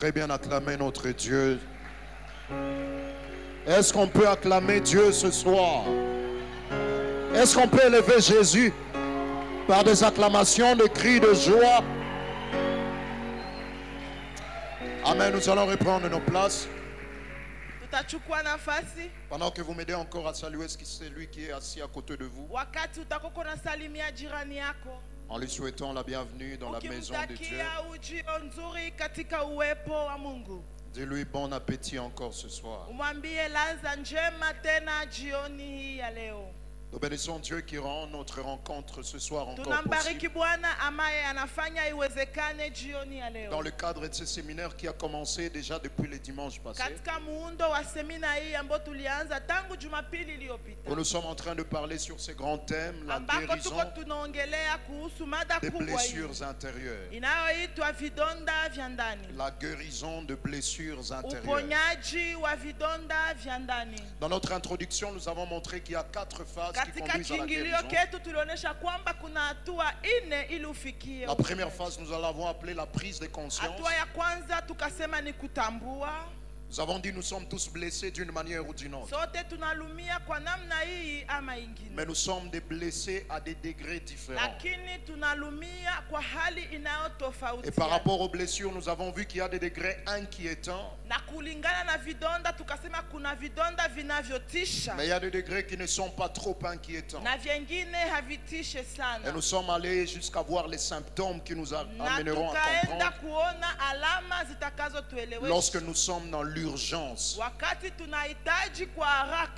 Très bien acclamer notre Dieu. Est-ce qu'on peut acclamer Dieu ce soir? Est-ce qu'on peut élever Jésus par des acclamations, des cris de joie? Amen. Nous allons reprendre nos places. Pendant que vous m'aidez encore à saluer celui qui est assis à côté de vous, en lui souhaitant la bienvenue dans la maison de Dieu. Dis-lui bon appétit encore ce soir. Nous bénissons Dieu qui rend notre rencontre ce soir encore possible. Dans le cadre de ce séminaire qui a commencé déjà depuis le dimanche passé, où nous sommes en train de parler sur ces grands thèmes, la guérison des blessures intérieures. La guérison de blessures intérieures. Dans notre introduction, nous avons montré qu'il y a 4 phases qui conduisent à la guérison. La première phase, nous l'avons appelée la prise de conscience. Nous avons dit nous sommes tous blessés d'une manière ou d'une autre. Mais nous sommes des blessés à des degrés différents. Et par rapport aux blessures, nous avons vu qu'il y a des degrés inquiétants. Mais il y a des degrés qui ne sont pas trop inquiétants. Et nous sommes allés jusqu'à voir les symptômes qui nous amèneront à comprendre lorsque nous sommes dans l'urgence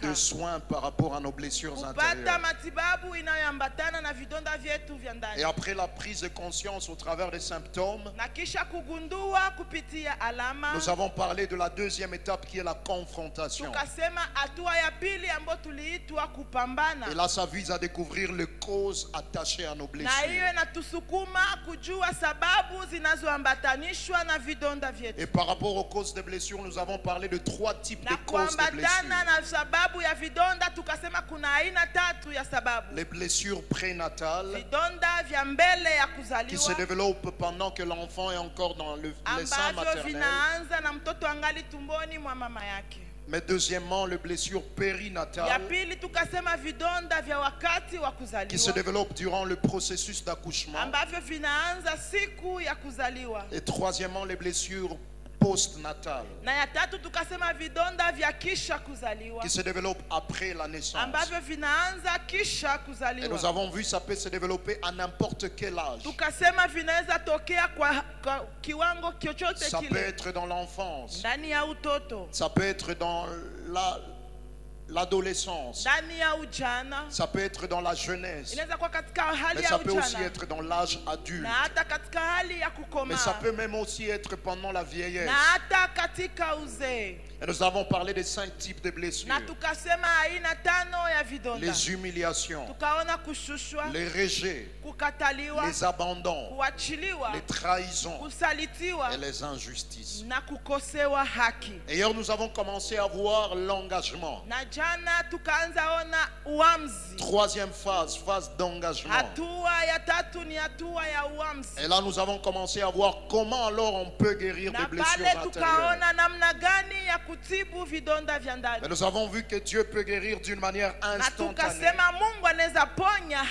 de soins par rapport à nos blessures intérieures. Et après la prise de conscience au travers des symptômes, nous avons parlé de la deuxième étape qui est la confrontation. Et là, ça vise à découvrir les causes attachées à nos blessures. Et par rapport aux causes des blessures, nous avons parlé de 3 types de causes de blessures. Les blessures prénatales qui se développent pendant que l'enfant est encore dans le sein maternel. Mais deuxièmement, les blessures périnatales qui se développent durant le processus d'accouchement. Et troisièmement, les blessures postnatales qui se développent après la naissance. Et nous avons vu ça peut se développer à n'importe quel âge. Ça peut être dans l'enfance. Ça peut être dans l'adolescence. Ça peut être dans la jeunesse. Mais ça peut aussi être dans l'âge adulte. Mais ça peut même aussi être pendant la vieillesse. Et nous avons parlé des 5 types de blessures. Les humiliations, les rejets, les abandons, les trahisons et les injustices. Et hier nous avons commencé à voir l'engagement. Troisième phase, phase d'engagement. Et là nous avons commencé à voir comment alors on peut guérir des blessures intérieures. Mais nous avons vu que Dieu peut guérir d'une manière instantanée.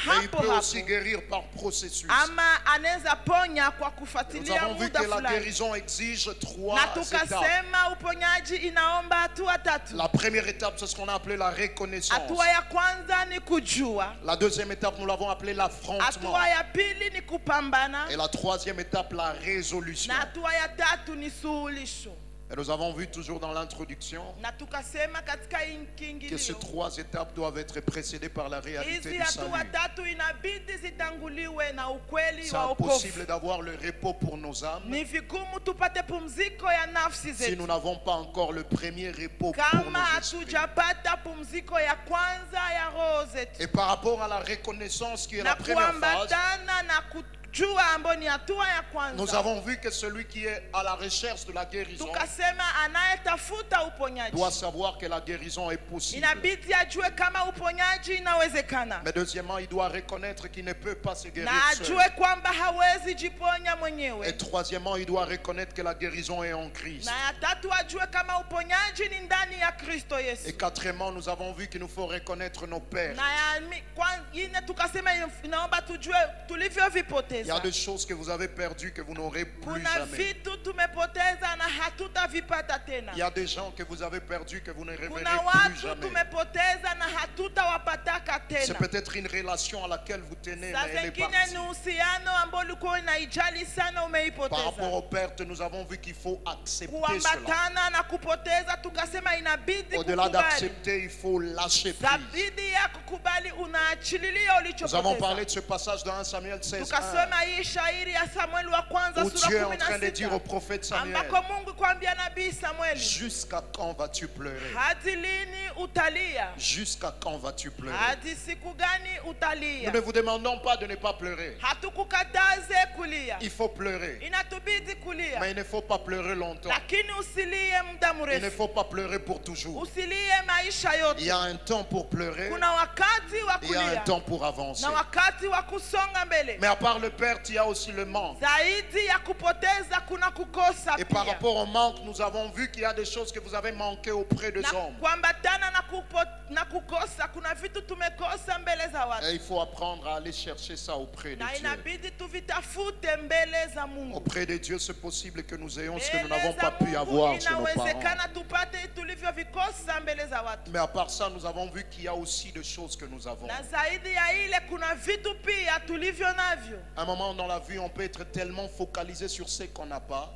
Mais il peut aussi guérir par processus. Et nous avons vu que la guérison exige 3 étapes. La première étape, c'est ce qu'on a appelé la reconnaissance. La deuxième étape, nous l'avons appelé l'affrontement. Et la troisième étape, la résolution. Et nous avons vu toujours dans l'introduction que ces 3 étapes doivent être précédées par la réalité du salut. C'est impossible d'avoir le repos pour nos âmes si nous n'avons pas encore le premier repos pour nos esprits. Et par rapport à la reconnaissance qui est la première phase, Nous avons vu que celui qui est à la recherche de la guérison doit savoir que la guérison est possible. Mais deuxièmement, il doit reconnaître qu'il ne peut pas se guérir seul. Et troisièmement, il doit reconnaître que la guérison est en Christ. Et quatrièmement, nous avons vu qu'il nous faut reconnaître nos pertes. Il y a des choses que vous avez perdues que vous n'aurez plus jamais. Il y a des gens que vous avez perdus que vous ne reverrez plus jamais. C'est peut-être une relation à laquelle vous tenez, mais elle est partie. Par rapport aux pertes, nous avons vu qu'il faut accepter cela. Au-delà d'accepter, il faut lâcher prise. Nous avons parlé de ce passage dans 1 Samuel 16, où Dieu est en train de dire au prophète Samuel: jusqu'à quand vas-tu pleurer? Jusqu'à quand vas-tu pleurer? Nous ne vous demandons pas de ne pas pleurer. Il faut pleurer, mais il ne faut pas pleurer longtemps. Il ne faut pas pleurer pour toujours. Il y a un temps pour pleurer, il y a un temps pour avancer. Mais à part le perte, il y a aussi le manque. Et par rapport au manque, nous avons vu qu'il y a des choses que vous avez manquées auprès des hommes. Et il faut apprendre à aller chercher ça auprès de Dieu. Auprès de Dieu, c'est possible que nous ayons ce que nous n'avons pas pu avoir chez nos parents. Mais à part ça, nous avons vu qu'il y a aussi des choses que nous avons. À un moment dans la vie, on peut être tellement focalisé sur ce qu'on n'a pas,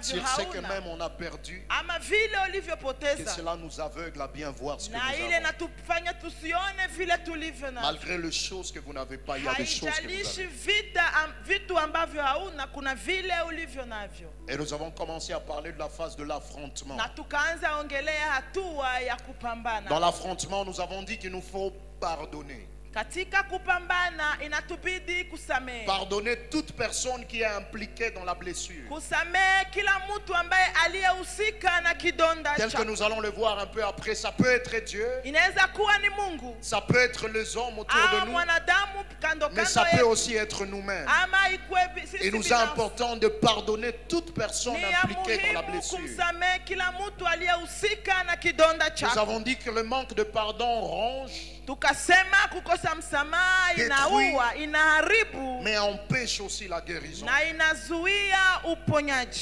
sur ce que même on a perdu, que cela nous aveugle à bien voir ce que nous avons. Malgré les choses que vous n'avez pas, il y a des choses que vous avez. Et nous avons commencé à parler de la phase de l'affrontement. Dans l'affrontement, nous avons dit qu'il nous faut pardonner. Pardonner toute personne qui est impliquée dans la blessure. Tel que nous allons le voir un peu après, ça peut être Dieu, ça peut être les hommes autour de nous, mais ça peut aussi être nous-mêmes. Il nous est important de pardonner toute personne impliquée dans la blessure. Nous avons dit que le manque de pardon ronge, détruit, mais empêche aussi la guérison.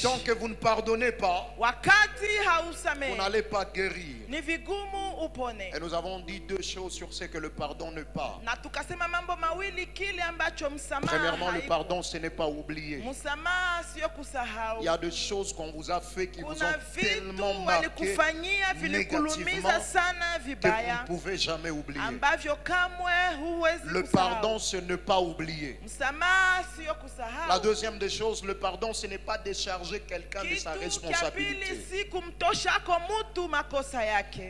Tant que vous ne pardonnez pas, vous n'allez pas guérir. Et nous avons dit deux choses sur ce que le pardon n'est pas. Premièrement, le pardon, ce n'est pas oublier. Il y a des choses qu'on vous a fait qui vous ont tellement marqué négativement que vous ne pouvez jamais oublier. Le pardon, ce n'est pas oublier. La deuxième des choses, le pardon, ce n'est pas décharger quelqu'un de sa responsabilité.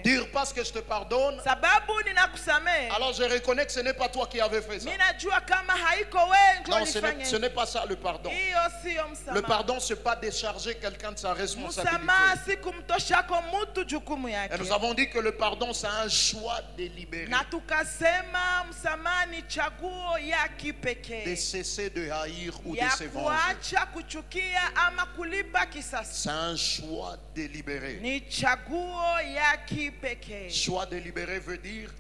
Dire parce que je te pardonne, alors je reconnais que ce n'est pas toi qui avais fait ça. Non, ce n'est pas ça le pardon. Le pardon, ce n'est pas décharger quelqu'un de sa responsabilité. Et nous avons dit que le pardon, c'est un choix délibéré de cesser de haïr ou de se venger. C'est un choix délibéré. Choix délibéré veut dire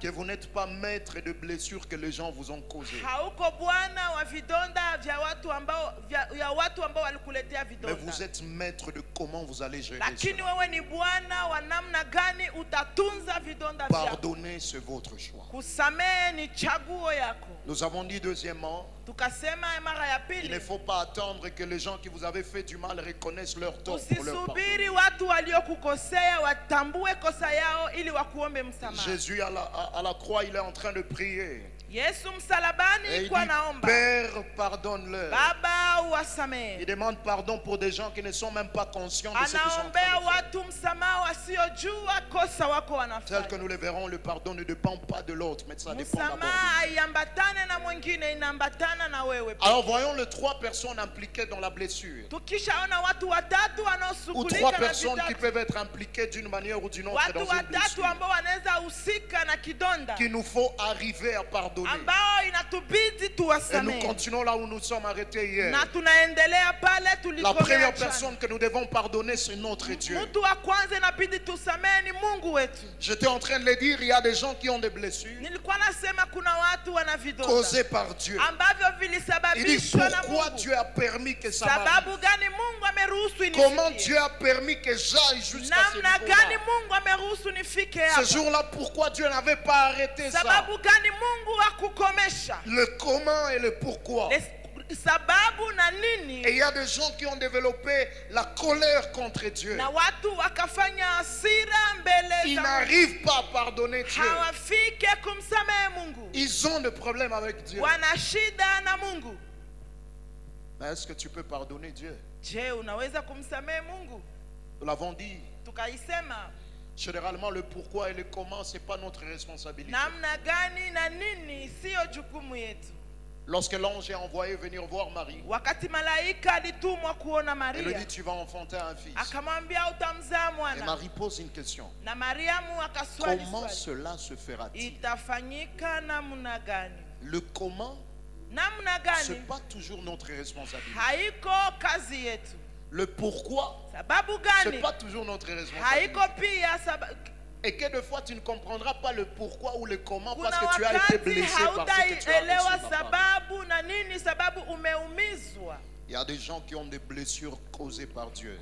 que vous n'êtes pas maître de blessures que les gens vous ont causées, mais vous êtes maître de comment vous allez gérer cela. Pardonner, c'est votre choix. Nous avons dit deuxièmement, il ne faut pas attendre que les gens qui vous avaient fait du mal reconnaissent leur tort pour leur pardonner. Jésus à la croix, il est en train de prier. Yesu msalabani ilikuwa naomba. Père, pardonne-leur. Baba uwasamehe. Il demande pardon pour des gens qui ne sont même pas conscients de ce qu'ils sont en train de faire. Watu msamaha wasiojua kosa wako wanafanya. Tel que nous le verrons, le pardon ne dépend pas de l'autre, mais ça dépend d'abord. Msamaha haiambatane na mwingine, inaambatana na wewe. Alors voyons les 3 personnes impliquées dans la blessure. Tukishaona watu watatu wanaoshughulika na 3 personnes qui peuvent être impliquées d'une manière ou d'une autre dans une blessure. Watu watatu ambao wanaweza husika na kidonda. Qu'il nous faut arriver à pardonner. Ambao inatubidi tuwasamehe. Et nous continuons là où nous sommes arrêtés hier. Na tunaendelea pale tulikomea. La première personne que nous devons pardonner, c'est notre Dieu. Mtu wa kwanza inabidi tusamehe ni Mungu wetu. J'étais en train de le dire, il y a des gens qui ont des blessures. Nilikuwa nasema kuna watu wana vidonda. Causées par Dieu. Ambavyo vilisababishwa na Mungu. Pourquoi Dieu a permis que ça m'arrive? Sababu gani Mungu ameruhusu inifikie? Comment Dieu a permis que j'aille jusqu'à ce niveau-là? Namna gani Mungu ameruhusu nifike hapa? Ce jour-là, pourquoi Dieu n'avait pas arrêté ça? Sababu gani Mungu hakukomesha? Le comment et le pourquoi. Sababu na nini? Et il y a des gens qui ont développé la colère contre Dieu. Na watu wakafanya hasira mbele za Mungu. Ils n'arrivent pas à pardonner Dieu. Hawafike kumsamehe Mungu. Ils ont des problèmes avec Dieu. Wana shida na Mungu. Mais est-ce que tu peux pardonner Dieu? Je, unaweza kumsamehe Mungu? Nous l'avons dit. Tukaisema. Généralement, le pourquoi et le comment, ce n'est pas notre responsabilité. Namna gani na nini sio jukumu yetu. Lorsque l'ange est envoyé venir voir Marie, wakati malaika alitumwa kuona Maria, il lui dit tu vas enfanter un fils. Akamwambia utamzaa mwana. Et Marie pose une question. Na Mariamu akaswali comment swali. Cela se fera-t-il? Itafanyika namna gani? Le comment, namna gani, c'est pas toujours notre responsabilité. Haiko kazi yetu. Le pourquoi, sababu gani, c'est pas toujours notre responsabilité. Haiko pia et que des fois tu ne comprendras pas le pourquoi ou le comment parce que tu as été blessé par ce que tu as reçu. Il y a des gens qui ont des blessures causées par Dieu.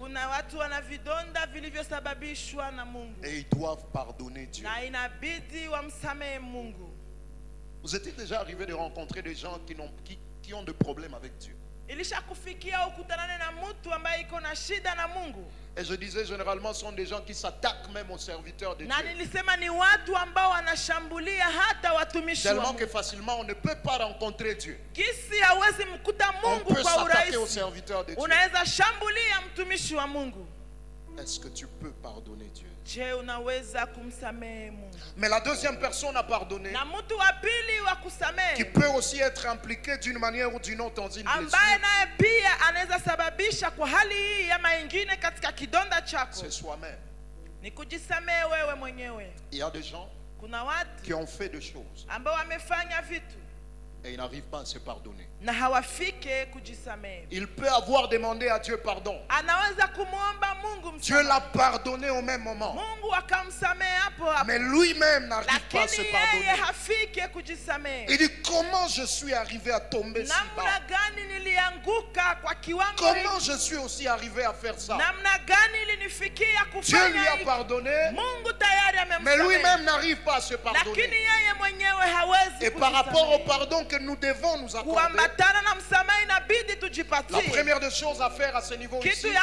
Et ils doivent pardonner Dieu. Vous êtes déjà arrivé de rencontrer des gens qui ont des problèmes avec Dieu? Et je disais généralement ce sont des gens qui s'attaquent même aux serviteurs de Dieu. Tellement que facilement on ne peut pas rencontrer Dieu. On peut s'attaquer aux serviteurs de Dieu. Est-ce que tu peux pardonner Dieu? Mais la deuxième personne à pardonner, qui peut aussi être impliquée d'une manière ou d'une autre dans une blessure, c'est soi-même. Il y a des gens qui ont fait des choses et ils n'arrivent pas à se pardonner. Il peut avoir demandé à Dieu pardon. Dieu l'a pardonné au même moment. Mais lui-même n'arrive pas à se pardonner. Il dit comment je suis arrivé à tomber si bas? Comment je suis aussi arrivé à faire ça? Dieu lui a pardonné, mais lui-même n'arrive pas à se pardonner. Et par rapport au pardon que nous devons nous accorder, la première des choses à faire à ce niveau ici, c'est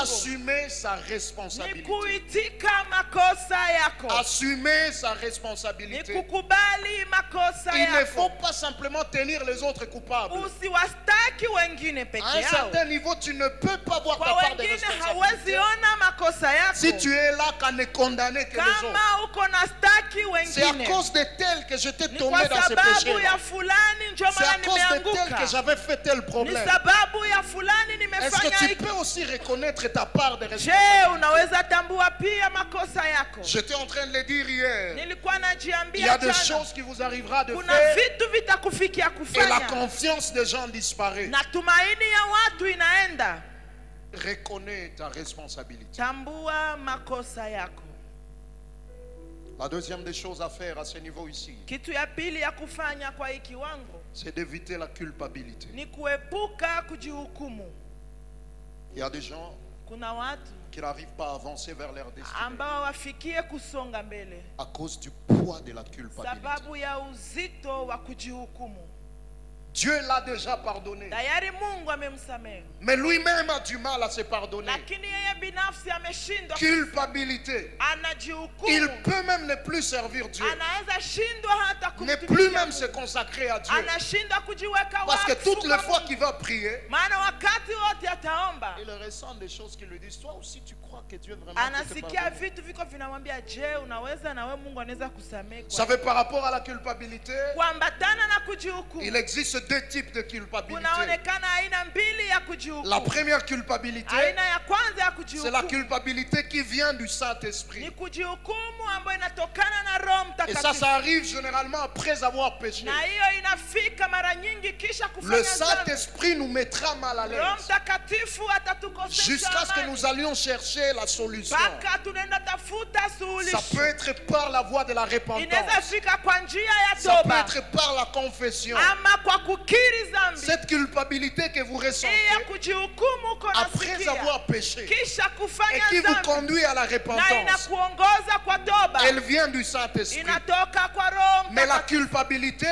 assumer sa responsabilité. Assumer sa responsabilité. Il ne faut pas simplement tenir les autres coupables. À un certain niveau, tu ne peux pas voir ta part de responsabilité. Si tu es là qu'à ne condamner que les autres, c'est à cause de tel que je t'ai tombé dans ce péché. C'est à cause de tel que j'avais fait tel problème. Est-ce que tu peux aussi reconnaître ta part de responsabilité? J'étais en train de le dire hier. Il y a des choses qui vous arrivera de faire et la confiance des gens disparaît. Reconnais ta responsabilité. La deuxième des choses à faire à ce niveau ici, c'est d'éviter la culpabilité. Il y a des gens qui n'arrivent pas à avancer vers leur destinée à cause du poids de la culpabilité. Dieu l'a déjà pardonné. Mais lui-même a du mal à se pardonner. Culpabilité. Il peut même ne plus servir Dieu. Ne plus même se consacrer à Dieu. Parce que toutes les fois qu'il va prier, il ressent des choses qui lui disent, toi aussi tu crois que Dieu vraiment peut te pardonner. Vous savez, par rapport à la culpabilité, il existe deux types de culpabilité. La première culpabilité, c'est la culpabilité qui vient du Saint-Esprit. Et ça arrive généralement après avoir péché. Le Saint-Esprit nous mettra mal à l'aise jusqu'à ce que nous allions chercher la solution. Ça peut être par la voie de la repentance. Ça peut être par la confession. Cette culpabilité que vous ressentez après avoir péché et qui vous conduit à la repentance, elle vient du Saint-Esprit. Mais la culpabilité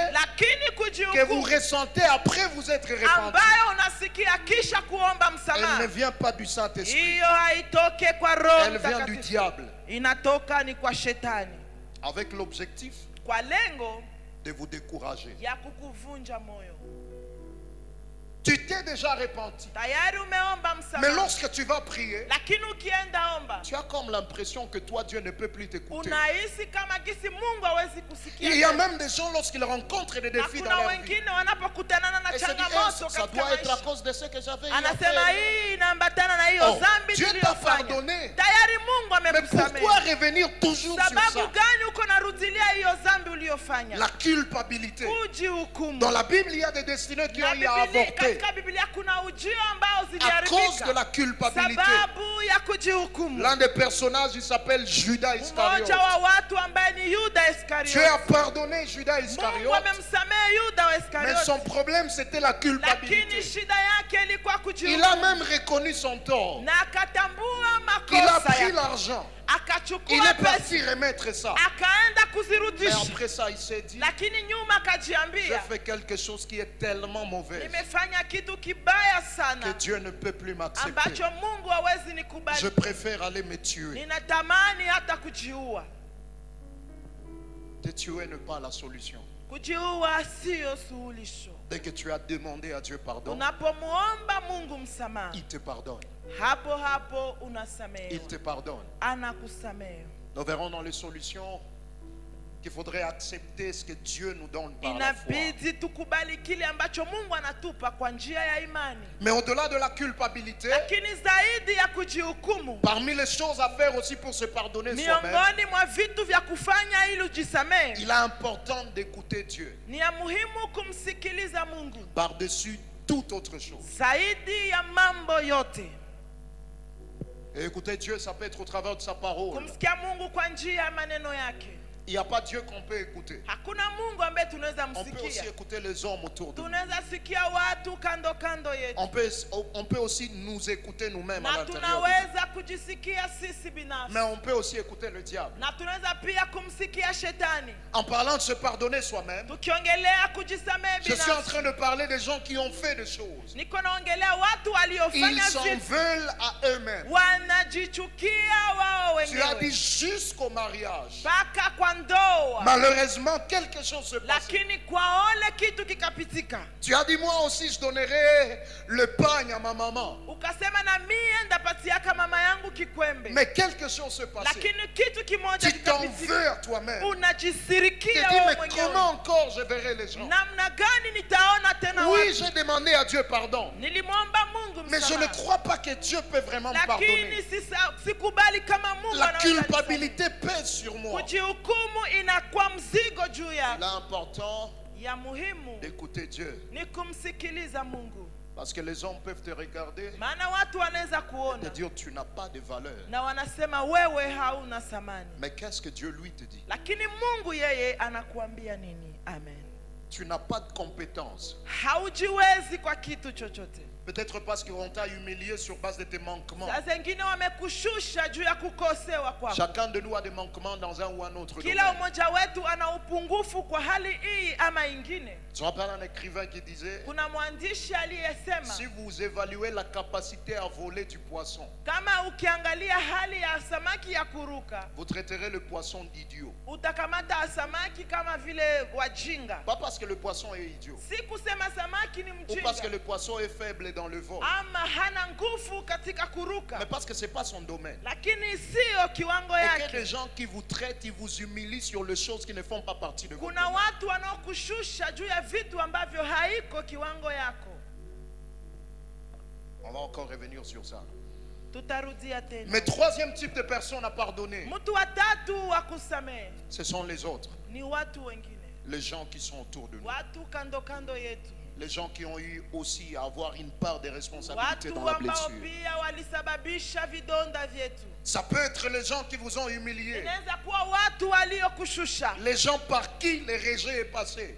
que vous ressentez après vous être repenti, elle ne vient pas du Saint-Esprit. Elle vient du diable. Avec l'objectif de vous décourager. Tu t'es déjà repenti. Mais lorsque tu vas prier, tu as comme l'impression que toi, Dieu ne peut plus t'écouter. Il y a même des gens, lorsqu'ils rencontrent des défis dans leur vie, et se disent, ça doit être à cause de ce que j'avais fait. Oh, Dieu t'a pardonné. Mais pourquoi revenir toujours sur ça? La culpabilité. Dans la Bible, il y a des destinés qui ont eu à avorter à cause de la culpabilité. L'un des personnages, il s'appelle Judas Iscariote. Dieu a pardonné Judas Iscariote, mais son problème c'était la culpabilité. Il a même reconnu son tort. Il a pris l'argent. Il est parti remettre ça. Mais après ça, il s'est dit, j'ai fait quelque chose qui est tellement mauvais que Dieu ne peut plus m'accepter. Je préfère aller me tuer. Te tuer n'est pas la solution. Dès que tu as demandé à Dieu pardon, il te pardonne. Il te pardonne. Nous verrons dans les solutions qu'il faudrait accepter ce que Dieu nous donne par la foi. Mais au-delà de la culpabilité, parmi les choses à faire aussi pour se pardonner soi-même, il est important d'écouter Dieu par-dessus toute autre chose. Et écouter Dieu, ça peut être au travers de sa parole. Il n'y a pas Dieu qu'on peut écouter. On peut aussi écouter les hommes autour de nous. On peut aussi nous écouter nous-mêmes à l'intérieur. Mais on peut aussi écouter le diable. En parlant de se pardonner soi-même, je suis en train de parler des gens qui ont fait des choses. Ils s'en veulent à eux-mêmes. Tu as dit jusqu'au mariage. Malheureusement, quelque chose se passe. Tu as dit, moi aussi je donnerai le pain à ma maman. Mais quelque chose se passe. Tu t'en veux à toi-même. Tu te dis, mais comment encore je verrai les gens? Oui, j'ai demandé à Dieu pardon, mais je ne crois pas que Dieu peut vraiment me pardonner. La culpabilité pèse sur moi. Il est important d'écouter Dieu. Parce que les hommes peuvent te regarder et te dire tu n'as pas de valeur. Mais qu'est-ce que Dieu lui te dit? Tu n'as pas de compétence. Peut-être parce qu'on t'a humilié sur base de tes manquements. Chacun de nous a des manquements dans un ou un autre domaine. Je rappelle un écrivain qui disait, si vous évaluez la capacité à voler du poisson, vous traiterez le poisson d'idiot. Pas parce que le poisson est idiot, ou parce que le poisson est faible dans le vol, mais parce que ce n'est pas son domaine. Et que les gens qui vous traitent, ils vous humilient sur les choses qui ne font pas partie de votre domaine. On va encore revenir sur ça. Mais troisième type de personne à pardonner, ce sont les autres. Les gens qui sont autour de nous. Les gens qui ont eu aussi à avoir une part des responsabilités dans la blessure. Ça peut être les gens qui vous ont humilié. Les gens par qui le rejet est passé.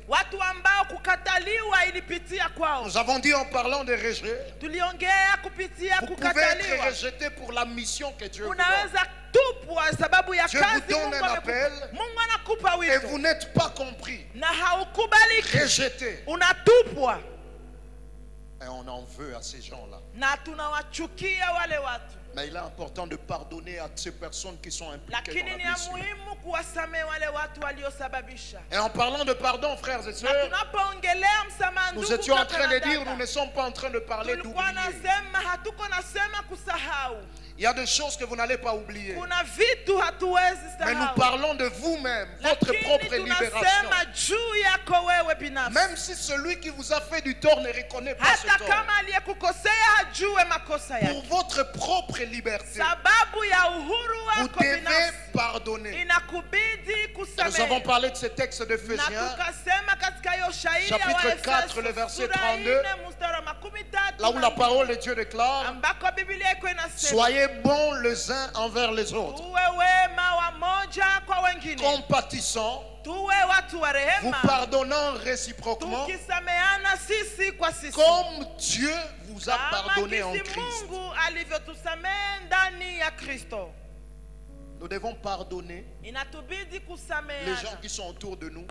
Nous avons dit en parlant de rejet, vous pouvez être rejeté pour la mission que Dieu vous donne. Dieu vous donne un appel et vous n'êtes pas compris. Rejeté. Et on en veut à ces gens-là. Mais il est important de pardonner à ces personnes qui sont impliquées dans la blessure. Et en parlant de pardon, frères et sœurs, nous étions en train de dire, nous ne sommes pas en train de parler d'oublier. Il y a des choses que vous n'allez pas oublier. Mais nous parlons de vous-même, votre propre libération. Même si celui qui vous a fait du tort ne reconnaît pas ce tort. Pour votre propre liberté, vous devez pardonner. Et nous avons parlé de ce texte d'Éphésiens, chapitre 4, le verset 32, là où la parole de Dieu déclare: soyez bons les uns envers les autres, compatissants, vous pardonnant réciproquement, comme Dieu vous a pardonné en Christ. Nous devons pardonner les gens qui sont autour de nous,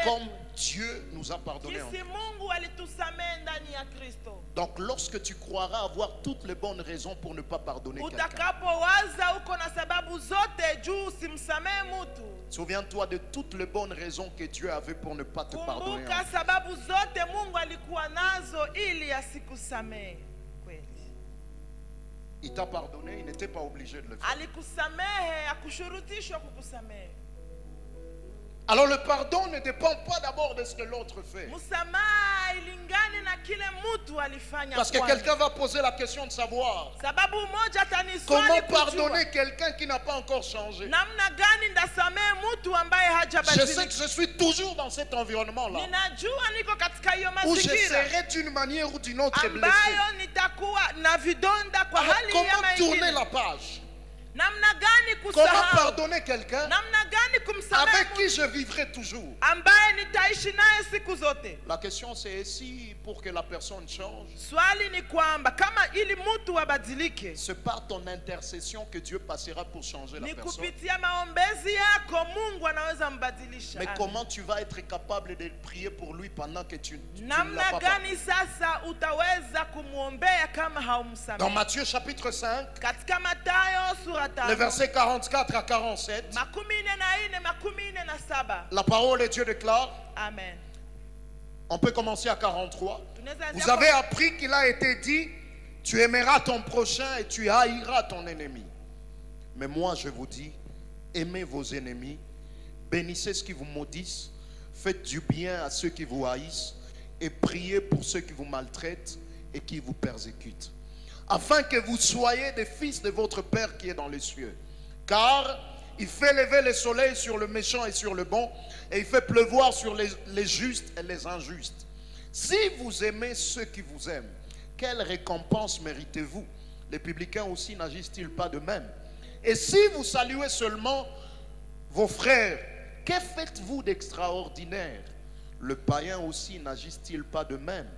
comme Dieu nous a pardonné en Christ. Donc lorsque tu croiras avoir toutes les bonnes raisons pour ne pas pardonner quelqu'un, souviens-toi de toutes les bonnes raisons que Dieu avait pour ne pas te pardonner. Il t'a pardonné, il n'était pas obligé de le faire. Alors le pardon ne dépend pas d'abord de ce que l'autre fait. Parce que quelqu'un va poser la question de savoir comment pardonner quelqu'un qui n'a pas encore changé. Je sais que je suis toujours dans cet environnement-là où je serai d'une manière ou d'une autre blessé. Alors, comment tourner la page? Comment pardonner quelqu'un avec qui je vivrai toujours? La question c'est si pour que la personne change, c'est par ton intercession que Dieu passera pour changer la personne. Mais comment tu vas être capable de prier pour lui pendant que tu ne l'as pas pardonné? Dans Matthieu chapitre 5, le verset 44 à 47, la parole de Dieu déclare. Amen. On peut commencer à 43. Vous avez appris qu'il a été dit: tu aimeras ton prochain et tu haïras ton ennemi. Mais moi je vous dis, aimez vos ennemis, bénissez ceux qui vous maudissent, faites du bien à ceux qui vous haïssent et priez pour ceux qui vous maltraitent et qui vous persécutent, afin que vous soyez des fils de votre Père qui est dans les cieux. Car il fait lever le soleil sur le méchant et sur le bon, et il fait pleuvoir sur les justes et les injustes. Si vous aimez ceux qui vous aiment, quelle récompense méritez-vous? Les publicains aussi n'agissent-ils pas de même? Et si vous saluez seulement vos frères, que faites-vous d'extraordinaire? Le païen aussi n'agissent-ils pas de même?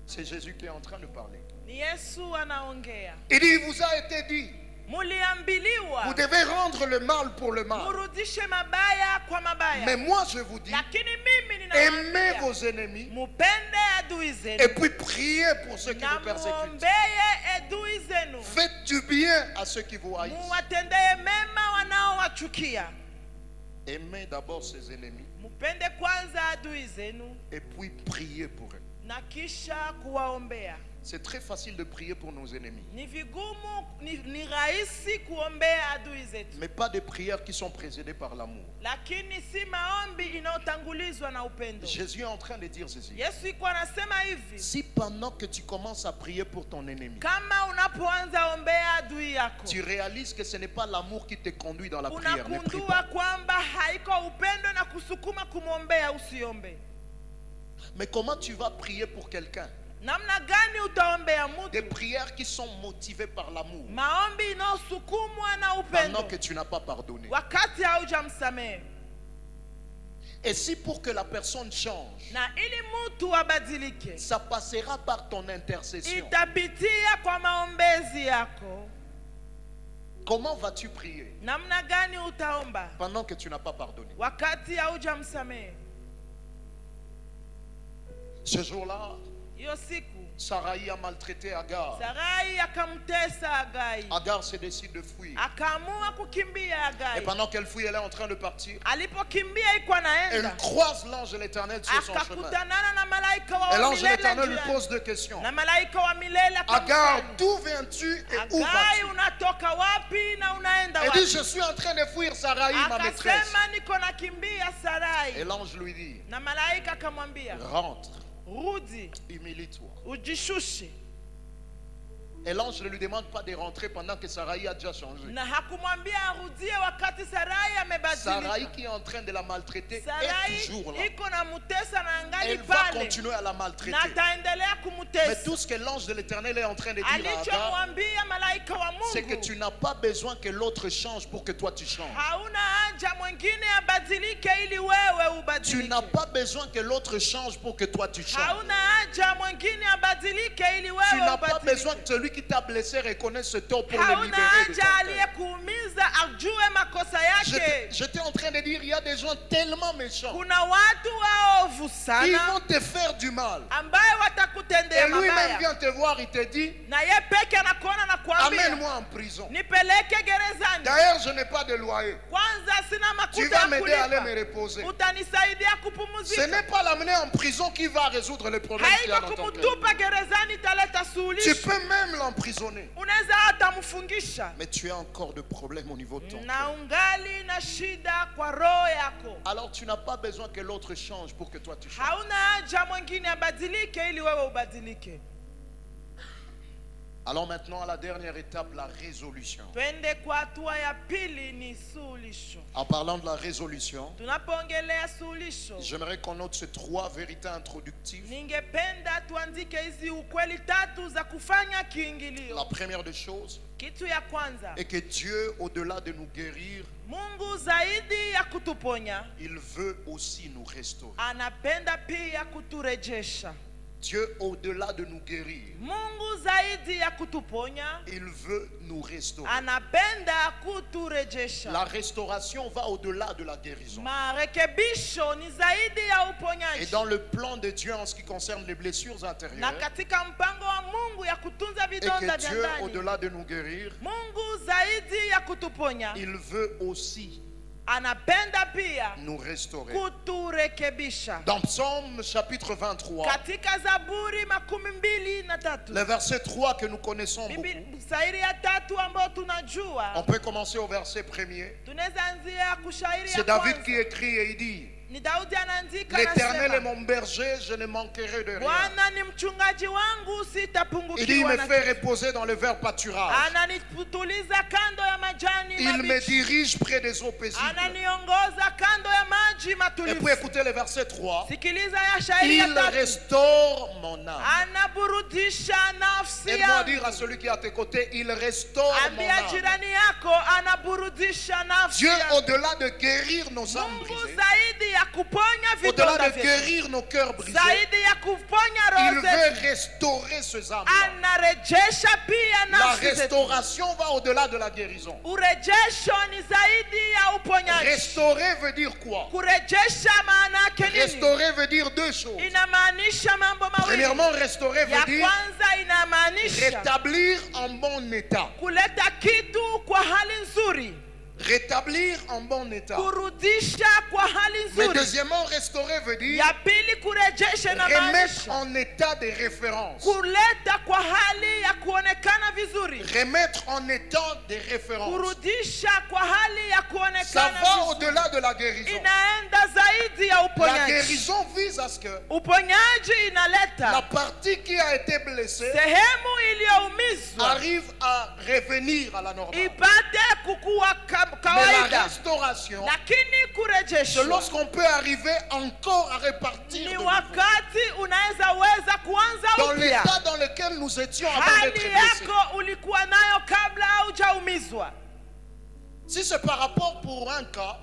C'est Jésus qui est en train de parler. Ni Yesu anaongea. Il dit, il vous a été dit, muliambiliwa, vous devez rendre le mal pour le mal. murudishe mabaya kwa mabaya. Mais moi je vous dis, lakini mimi ninawaambia, aimez vos ennemis, mupende adui zenu, et puis priez pour ceux qui vous persécutent. adui zenu. Faites du bien à ceux qui vous haïssent. Muwatendee mema wanaowachukia. Aimez d'abord ses ennemis, mupende kwanza adui zenu, et puis priez pour eux. na kisha kuwaombea. C'est très facile de prier pour nos ennemis. Ni vigumu, ni rahisi kuombea adui zetu. Mais pas des prières qui sont précédées par l'amour. Lakini si maombi inayotangulizwa na upendo. Jésus est en train de dire ceci. Yesu iko anasema hivi. Si pendant que tu commences à prier pour ton ennemi, kama unapoanza ombea adui yako, tu réalises que ce n'est pas l'amour qui te conduit dans la prière. Unagundua kwamba haiko upendo na kusukuma kumwombea, usiombe. Mais comment tu vas prier pour quelqu'un? Namna gani utaombea mtu? Des prières qui sont motivées par l'amour. Maombi inayosukumwa na upendo. Pendant que tu n'as pas pardonné. Wakati haujamsamehe. Et si pour que la personne change, na ili mtu abadilike, ça passera par ton intercession. Itapitia kwa maombezi yako. Comment vas-tu prier? Namna gani utaomba? Pendant que tu n'as pas pardonné. Wakati haujamsamehe. Ce jour-là, Sarai a maltraité Agar. Agar se décide de fuir. Et pendant qu'elle fuit, elle est en train de partir. Elle croise l'ange de l'Éternel sur son chemin. Et l'ange de l'Éternel lui pose deux questions. Agar, d'où viens-tu et où vas-tu? Elle dit, je suis en train de fuir Sarai, ma maîtresse. Et l'ange lui dit, rentre. Rudi, humilie-toi. Ujishushe. Et l'ange ne lui demande pas de rentrer pendant que Sarai a déjà changé. Sarai qui est en train de la maltraiter est toujours là. Elle va continuer à la maltraiter. Mais tout ce que l'ange de l'Éternel est en train de dire à Agar, c'est que tu n'as pas besoin que l'autre change pour que toi tu changes. Tu n'as pas besoin que l'autre change pour que toi tu changes. Tu n'as pas besoin que celui qui t'a blessé reconnaisse ce tort pour le libérer de ton cœur. J'étais en train de dire, il y a des gens tellement méchants. Ils vont te faire du mal. Et lui-même vient te voir, il te dit, amène-moi en prison. D'ailleurs, je n'ai pas de loyer. Tu vas m'aider à aller me reposer. Ce n'est pas l'amener en prison qui va résoudre le problème qu'il y a dans ton cœur. Tu peux même l'emprisonner. Mais tu as encore de problèmes au niveau de ton cœur. Alors tu n'as pas besoin que l'autre change pour que toi tu changes. Alors maintenant à la dernière étape, la résolution. En parlant de la résolution, j'aimerais qu'on note ces trois vérités introductives. La première des choses est que Dieu, au-delà de nous guérir, il veut aussi nous restaurer. Dieu, au-delà de nous guérir, il veut nous restaurer. La restauration va au-delà de la guérison. Et dans le plan de Dieu en ce qui concerne les blessures intérieures, et que Dieu, au-delà de nous guérir, il veut aussi nous restaurer. Dans Psaume chapitre 23, le verset 3 que nous connaissons beaucoup, on peut commencer au verset 1er. C'est David qui écrit et il dit, l'Éternel est mon berger, je ne manquerai de rien. Il dit, il me fait reposer dans le vert pâturage. Il me dirige près des eaux paisibles. Et puis écoutez le verset 3. Il restaure mon âme. Et doit dire à celui qui est à tes côtés, il restaure mon âme. Dieu, au-delà de guérir nos âmes brisées, Au-delà de guérir nos cœurs brisés, il veut restaurer ces âmes. La restauration va au-delà de la guérison. Restaurer veut dire quoi? Restaurer veut dire deux choses. Premièrement, restaurer veut dire rétablir en bon état. Rétablir en bon état. Mais deuxièmement, restaurer veut dire remettre en état de référence. Remettre en état de référence. Ça va au-delà de la guérison. La guérison vise à ce que la partie qui a été blessée arrive à revenir à la normale. Mais la restauration, c'est lorsqu'on peut arriver encore à repartir dans l'état dans lequel nous étions avant d'être blessés. Si c'est par rapport pour un cas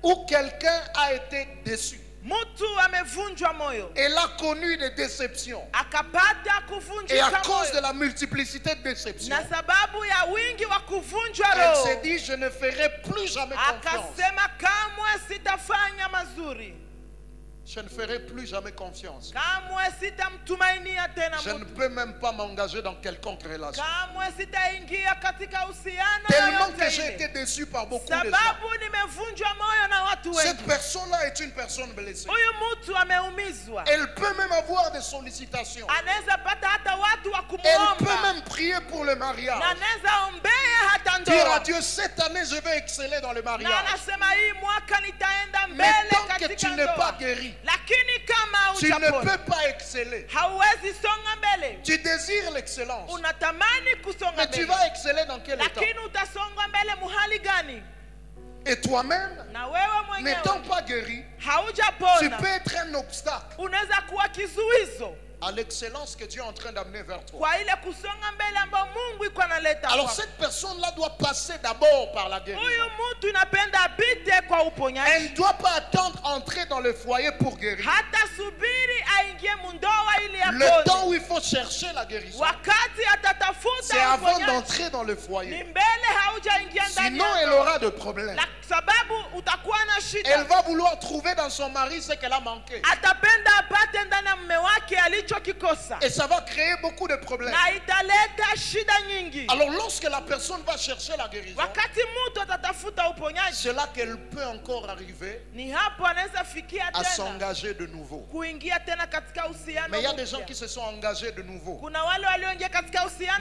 où quelqu'un a été déçu, elle a connu des déceptions, et à cause de la multiplicité de déceptions, elle s'est dit: je ne ferai plus jamais confiance. Je ne ferai plus jamais confiance. Je ne peux même pas m'engager dans quelconque relation. Tellement que j'ai été déçu par beaucoup de gens. Cette personne-là est une personne blessée. Elle peut même avoir des sollicitations. Elle peut même prier pour le mariage. Dire à Dieu: cette année je vais exceller dans le mariage. Mais tant que tu n'es pas guéri, tu ne peux pas exceller. Tu désires l'excellence, mais tu vas exceller dans quel état? Et toi-même, n'étant pas guéri, tu peux être un obstacle à l'excellence que Dieu est en train d'amener vers toi. Alors cette personne-là doit passer d'abord par la guérison. Elle ne doit pas attendre entrer dans le foyer pour guérir. Le temps où il faut chercher la guérison, c'est avant d'entrer dans le foyer. Sinon elle aura de problèmes. Elle va vouloir trouver dans son mari ce qu'elle a manqué. Et ça va créer beaucoup de problèmes. Alors lorsque la personne va chercher la guérison, c'est là qu'elle peut encore arriver à s'engager de nouveau. Mais il y a des gens qui se sont engagés de nouveau,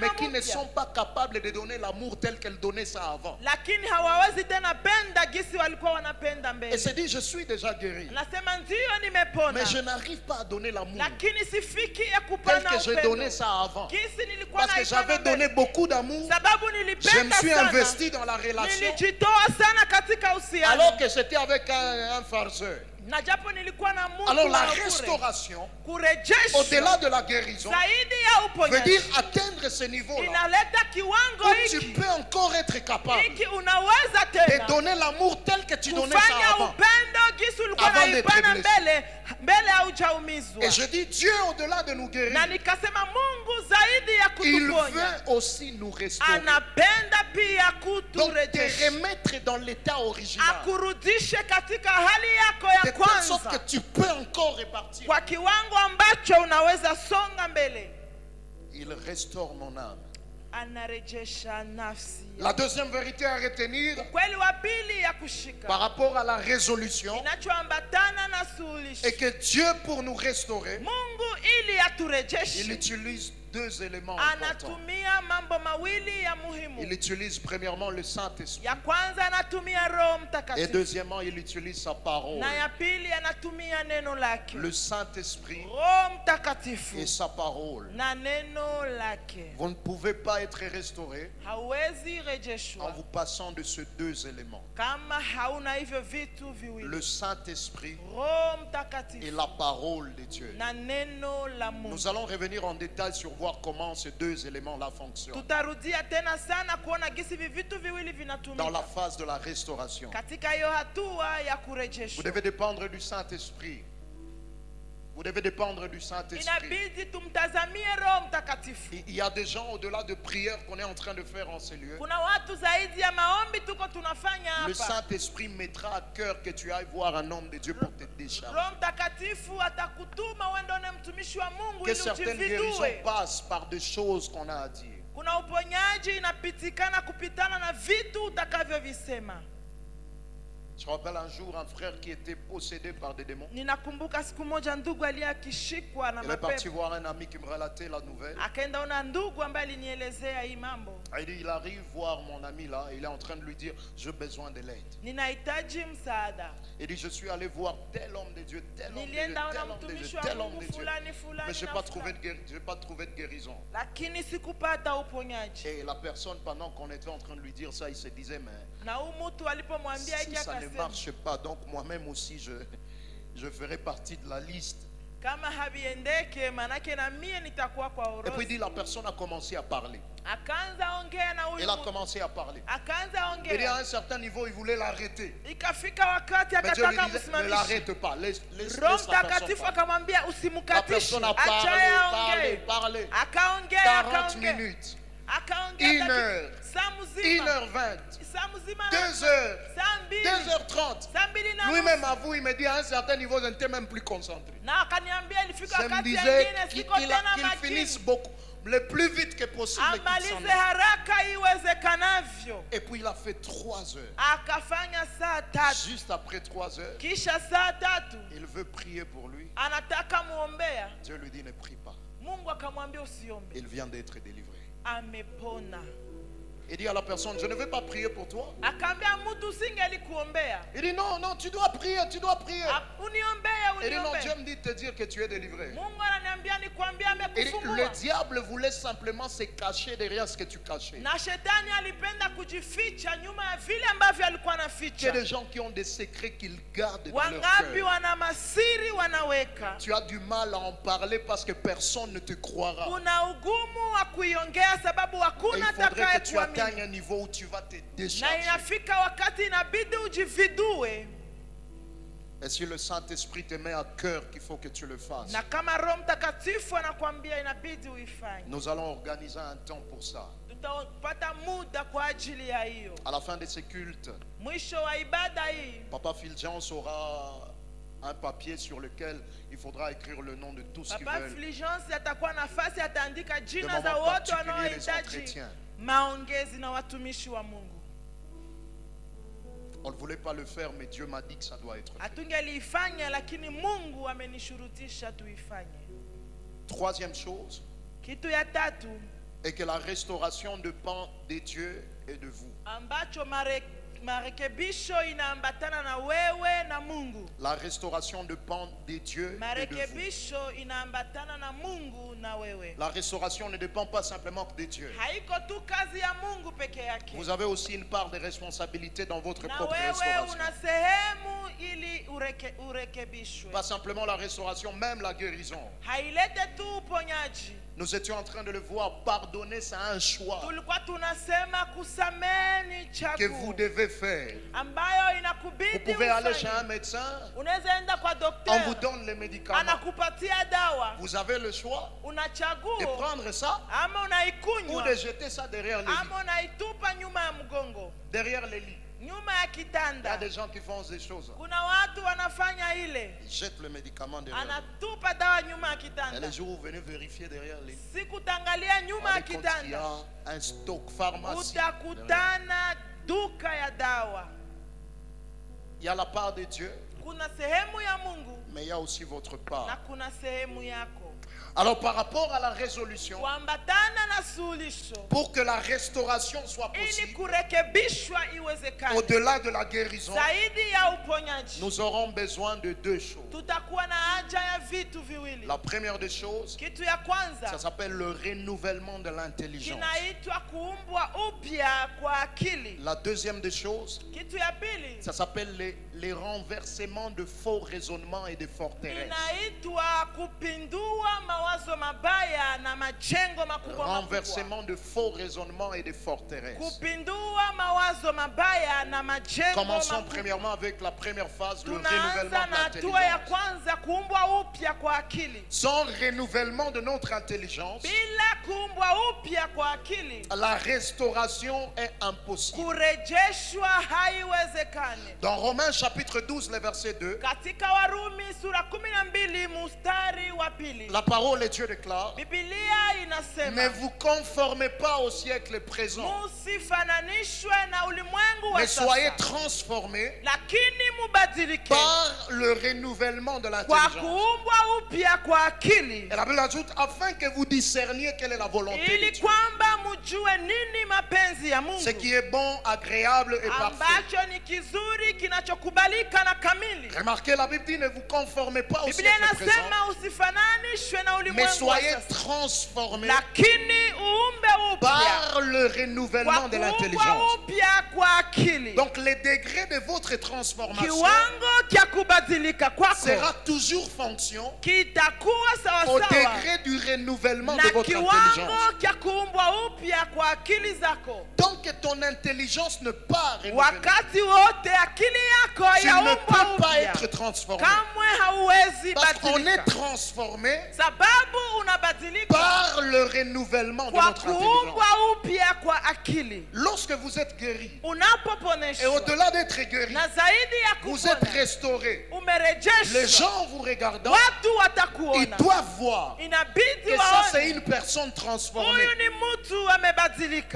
mais qui ne sont pas capables de donner l'amour tel qu'elle donnait ça avant. Et se dit: je suis déjà guéri, mais je n'arrive pas à donner l'amour tel que j'ai donné ça avant. Parce que j'avais donné beaucoup d'amour, je me suis investi dans la relation, alors que j'étais avec un farceur. Alors la restauration, au-delà de la guérison, veut dire atteindre ce niveau-là où tu peux encore être capable de donner l'amour tel que tu donnais ça avant d'être blessé. Et je dis: Dieu, au-delà de nous guérir, il veut aussi nous restaurer. Donc te remettre dans l'état original, de telle sorte que tu peux encore repartir. Il restaure mon âme. La deuxième vérité à retenir par rapport à la résolution est que Dieu, pour nous restaurer, il utilise deux éléments importants. Il utilise premièrement le Saint-Esprit, et deuxièmement il utilise sa parole. Le Saint-Esprit et sa parole. Vous ne pouvez pas être restauré en vous passant de ces deux éléments: le Saint-Esprit et la parole de Dieu. Nous allons revenir en détail sur voir voir comment ces deux éléments-là fonctionnent. Dans la phase de la restauration, vous devez dépendre du Saint-Esprit. Vous devez dépendre du Saint-Esprit. Il y a des gens au-delà de prières qu'on est en train de faire en ces lieux. Le Saint-Esprit mettra à cœur que tu ailles voir un homme de Dieu pour te décharger. Que certaines guérisons passent par des choses qu'on a à dire. Je me rappelle un jour un frère qui était possédé par des démons. Il est parti voir un ami qui me relatait la nouvelle. Il dit, il arrive voir mon ami là, il est en train de lui dire, j'ai besoin de l'aide. Il dit, je suis allé voir tel homme de Dieu, tel homme de Dieu, tel homme de Dieu, tel homme de Dieu, mais je n'ai pas trouvé de guérison. Et la personne, pendant qu'on était en train de lui dire ça, il se disait, mais si ça ne marche pas, donc moi-même aussi je ferai partie de la liste. Et puis il dit, la personne a commencé à parler. Il a commencé à parler. Il dit, à un certain niveau, il voulait l'arrêter. Mais Dieu lui disait, ne l'arrête pas, laisse la personne parler. La personne a parlé. 40 minutes. 1 heure, 1h20, 2h, 2h30. Lui-même avoue, il me dit à un certain niveau, je n'étais même plus concentré. Je me disais qu'il finisse beaucoup, le plus vite que possible. Et puis il a fait 3 heures. Juste après 3 heures, il veut prier pour lui. Dieu lui dit, ne prie pas. Il vient d'être délivré. Il dit à la personne, je ne vais pas prier pour toi. Il dit, non, non, tu dois prier, tu dois prier. Il dit, non, Dieu me dit de te dire que tu es délivré. Il dit, le diable voulait simplement se cacher derrière ce que tu cachais. Il y a des gens qui ont des secrets qu'ils gardent dans leur cœur. Tu as du mal à en parler parce que personne ne te croira. Et il faudrait que tu atteignes un niveau où tu vas te décharger. Et si le Saint-Esprit te met à cœur qu'il faut que tu le fasses, nous allons organiser un temps pour ça. À la fin de ces cultes, Papa Fulgence aura un papier sur lequel il faudra écrire le nom de tous qui veulent. De moments particuliers les entretiens. On ne voulait pas le faire, mais Dieu m'a dit que ça doit être fait. Troisième chose, et que la restauration dépend des dieux et de vous. La restauration dépend des dieux et de vous. La restauration ne dépend pas simplement des dieux. Vous avez aussi une part de responsabilité dans votre propre restauration. Pas simplement la restauration, même la guérison. Nous étions en train de le voir, pardonner, c'est un choix que vous devez faire. Vous pouvez aller chez un médecin, on vous donne les médicaments. Vous avez le choix de prendre ça ou de jeter ça derrière les lits. Derrière les lits. Il y a des gens qui font des choses. Ils jettent le médicament derrière. Et les jours où vous venez vérifier derrière les lits, il y a un stock pharmacie. Il y a la part de Dieu, mais il y a aussi votre part. Alors par rapport à la résolution, pour que la restauration soit possible, au-delà de la guérison, nous aurons besoin de 2 choses. La première des choses, ça s'appelle le renouvellement de l'intelligence. La deuxième des choses, ça s'appelle les renversements de faux raisonnements et de forteresses. renversement de faux raisonnements et de forteresses. Commençons premièrement avec la première phase, le renouvellement de l'intelligence. Sans renouvellement de notre intelligence, la restauration est impossible. Dans Romains chapitre 12, le verset 2, la parole de Dieu déclare: ne vous conformez pas au siècle présent, mais soyez transformés par le renouvellement de l'intelligence. Et la Bible ajoute: afin que vous discerniez quelle est la volonté de Dieu, ce qui est bon, agréable et parfait. Remarquez, la Bible dit: ne vous conformez pas au siècle présent, mais soyez transformés par le renouvellement de l'intelligence. Donc les degrés de votre transformation sera toujours fonction au degré du renouvellement de votre intelligence. Tant que ton intelligence ne part renouvelée, tu ne peux pas être transformé. Parce qu'on est transformé par le renouvellement de notre intelligence. Lorsque vous êtes guéri, et au-delà d'être guéri, vous êtes restauré, les gens vous regardant, ils doivent voir que ça c'est une personne transformée.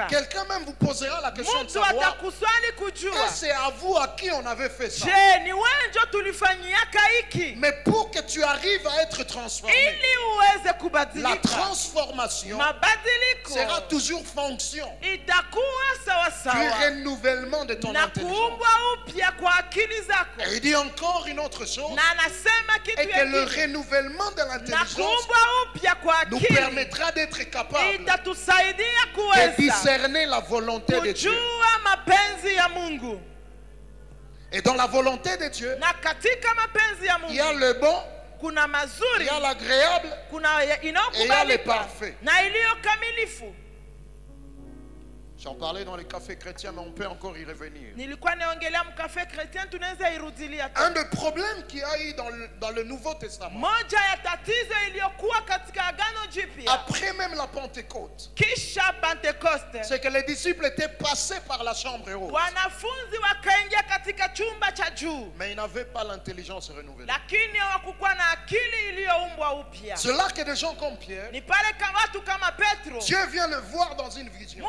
Quelqu'un même vous posera la question de savoir: et c'est à vous à qui on avait fait ça. Mais pour que tu arrives à être transformé, la transformation sera toujours fonction du renouvellement de ton intelligence. Et il dit encore une autre chose, et que le renouvellement de l'intelligence nous permettra d'être capables de discerner la volonté de Dieu. Et dans la volonté de Dieu, il y a le bon, il y a l'agréable et il y a le parfait. J'en parlais dans les cafés chrétiens, mais on peut encore y revenir. Un des problèmes qu'il y a eu dans le Nouveau Testament, après même la Pentecôte, c'est que les disciples étaient passés par la chambre haute, mais ils n'avaient pas l'intelligence renouvelée. C'est là que des gens comme Pierre, Dieu vient le voir dans une vision.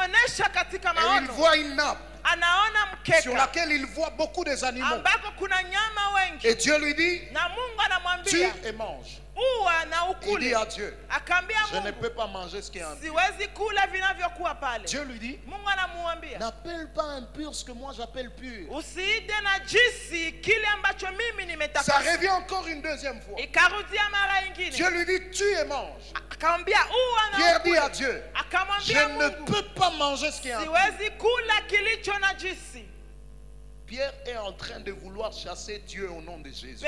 Et il voit une nappe sur laquelle il voit beaucoup des animaux. Et Dieu lui dit: tue et mange. Il dit à Dieu: je ne peux pas manger ce qui est impur. Dieu lui dit: n'appelle pas impur ce que moi j'appelle pur. Ça revient encore une deuxième fois. Dieu lui dit: tue et mange. Pierre dit à Dieu: je ne peux pas manger ce qui est impur. Pierre est en train de vouloir chasser Dieu au nom de Jésus.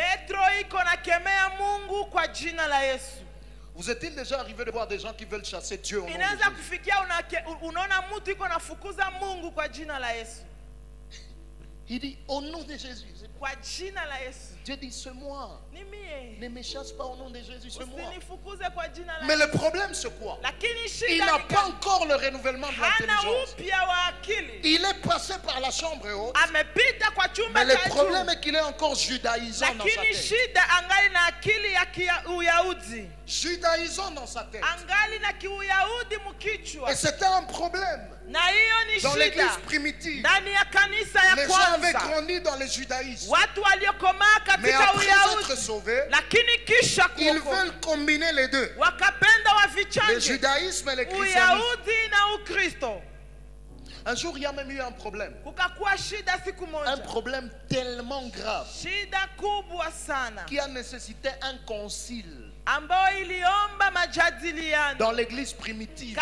Vous est-il déjà arrivé de voir des gens qui veulent chasser Dieu au nom de Jésus? Il dit: au nom de Jésus. Dieu dit: c'est moi. Ne me chasse pas au nom de Jésus, c'est moi. Mais le problème c'est quoi? Il n'a pas encore le renouvellement de l'intelligence. Il est passé par la chambre haute, mais le problème est qu'il est encore judaïsant dans sa tête. Judaïsant dans sa tête. Et c'était un problème dans l'église primitive. Les gens avaient grandi dans le judaïsme, mais après être sauvés, ils veulent combiner les deux, le judaïsme et le christianisme. Un jour, il y a même eu un problème. Un problème tellement grave qui a nécessité un concile dans l'église primitive.